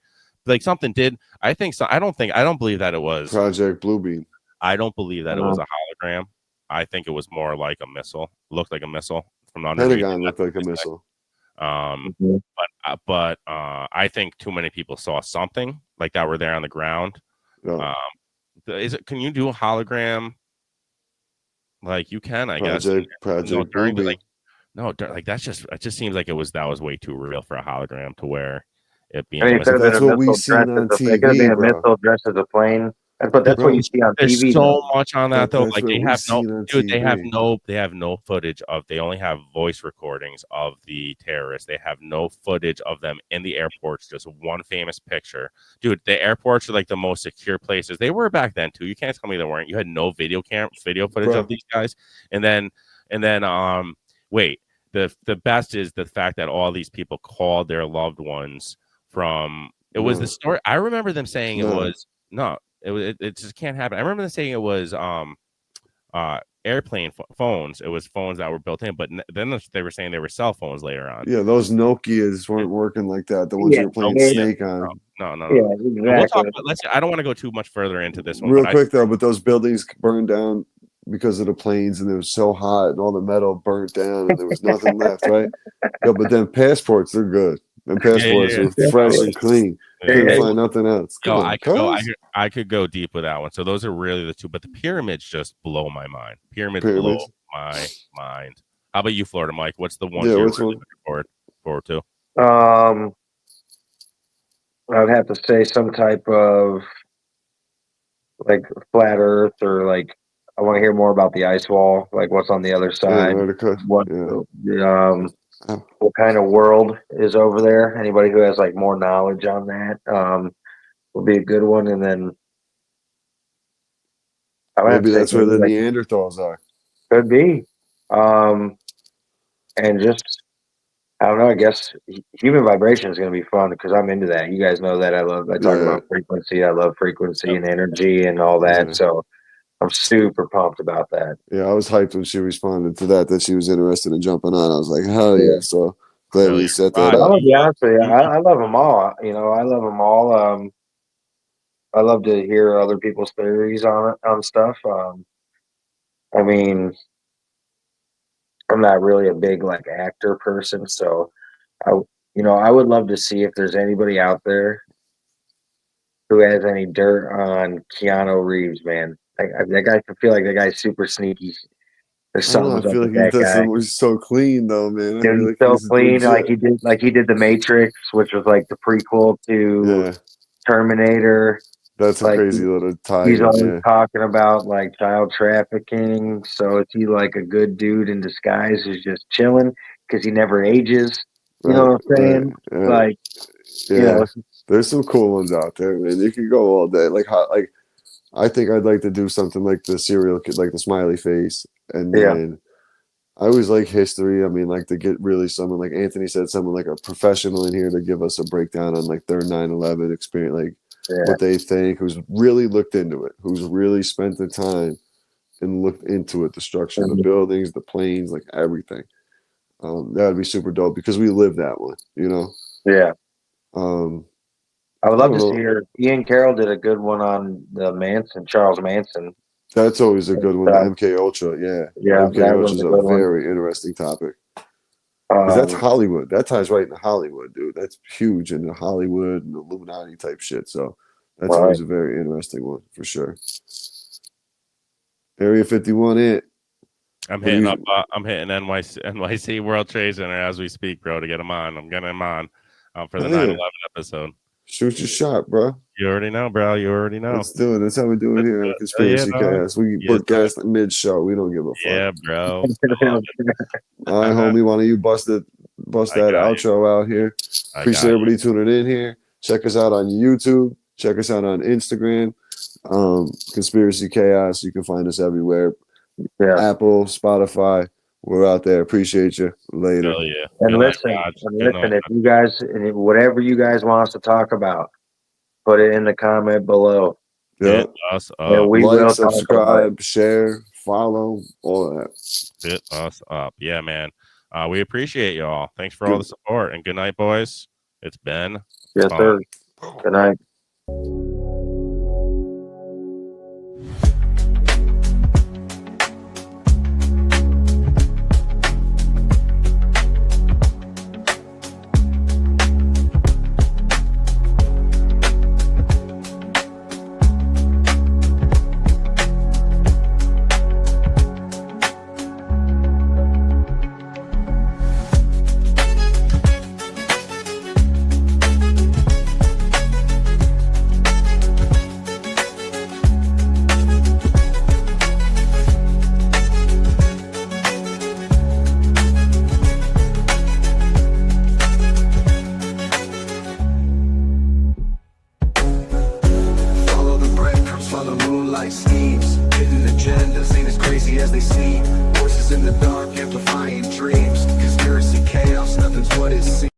Like something did. I think so. I don't believe that it was Project Bluebeam. I don't believe that it was a hologram. I think it was more like a missile. Looked like a missile from underneath. Pentagon looked like a missile. But I think too many people saw something like that were there on the ground. Yeah. Can you do a hologram? Like you can, I guess. Project during Bluebeam. it just seems like that was way too real for a hologram to where it being. I mean, That's what we see on It could have been TV, a bro. missile dressed as a plane. But that's what you see on There's TV. so much on that though. That's Like what they we have seen no, on dude. They have TV. no footage of. They only have voice recordings of the terrorists. They have no footage of them in the airports. Just one famous picture, dude. The airports are like the most secure places. They were back then too. You can't tell me they weren't. You had no video footage of these guys. And then wait. The best is the fact that all these people called their loved ones from. It was the story. I remember them saying it was no. It just can't happen. I remember them saying it was airplane phones. It was phones that were built in, but then they were saying they were cell phones later on. Yeah, those Nokias weren't working like that. The ones you were playing Snake on. No. Yeah, exactly. We'll talk. I don't want to go too much further into this one. Real quick though, but those buildings burned down because of the planes, and it was so hot, and all the metal burnt down, and there was nothing left, right? Yeah, but then passports, they're good. And passports are fresh and clean. Couldn't find nothing else. I could go deep with that one. So those are really the two, but the pyramids just blow my mind. Pyramids blow my mind. How about you, Florida Mike? What's the one you're really looking forward to? I'd have to say some type of like flat Earth, or like I want to hear more about the ice wall, like what's on the other side. What kind of world is over there? Anybody who has like more knowledge on that would be a good one. And then maybe that's where the Neanderthals are. Could be. And just I don't know. I guess human vibration is going to be fun because I'm into that. You guys know that I talk about frequency. I love frequency and energy and all that. Yeah. So I'm super pumped about that. Yeah, I was hyped when she responded to that she was interested in jumping on. I was like, hell yeah. So glad we set that up. I'm going to be honest with you. I love them all. You know, I love them all. I love to hear other people's theories on stuff. I mean, I'm not really a big like actor person, so I would love to see if there's anybody out there who has any dirt on Keanu Reeves, man. That guy, I feel like that guy's super sneaky. There's something. I feel like he does something so clean though, man. Dude, he's so clean, like he did the Matrix, which was like the prequel to Terminator. That's a crazy little tie. He's always talking about like child trafficking. So is he like a good dude in disguise who's just chilling because he never ages? You know what I'm saying? Like, there's some cool ones out there, man. You can go all day. Like I think I'd like to do something like the serial kid, like the smiley face, and then I always like history. I mean, like to get really someone like Anthony said, someone like a professional in here to give us a breakdown on like their 9/11 experience, like. What they think, who's really looked into it, who's really spent the time and looked into it, the structure of the buildings, the planes, like everything. That would be super dope because we live that one, you know? Yeah. I would love to see her. Ian Carroll did a good one on the Charles Manson. That's always a good one. MK Ultra, yeah. MK Ultra is a very interesting topic. 'Cause that's Hollywood. That ties right into Hollywood, dude. That's huge into Hollywood and Illuminati type shit. So that's Right. always a very interesting one for sure. Area 51 it. I'm What do hitting you- up. I'm hitting NYC World Trade Center as we speak, bro, to get him on. I'm getting him on for the Oh, yeah. 9/11 episode. Shoot your shot, bro. You already know, bro. You already know. Let's do it. That's how we do it Let's here do on it. Conspiracy Oh, yeah, dog. Chaos. We Yes, book guys mid show. We don't give a fuck. Yeah, bro. All right, homie. Why don't you bust I that got you. outro out here? I Appreciate got you. everybody tuning in here. Check us out on YouTube. Check us out on Instagram. Conspiracy Chaos. You can find us everywhere. Yeah. Apple, Spotify. We're out there. Appreciate you. Later. Hell yeah. And Good night, listen, Raj. and Good listen, night. if you guys, whatever you guys want us to talk about, put it in the comment below. Yeah. Hit us And up. we will Like, talk about it. subscribe, share, follow, all of that. Hit us up. Yeah, man. We appreciate you all. Thanks for all Good. the support. And good night, boys. It's been Yes, fun. sir. Good night. Follow the breadcrumbs, follow moonlight schemes. Hidden agendas ain't as crazy as they seem. Voices in the dark amplifying dreams. Conspiracy chaos, nothing's what it seems.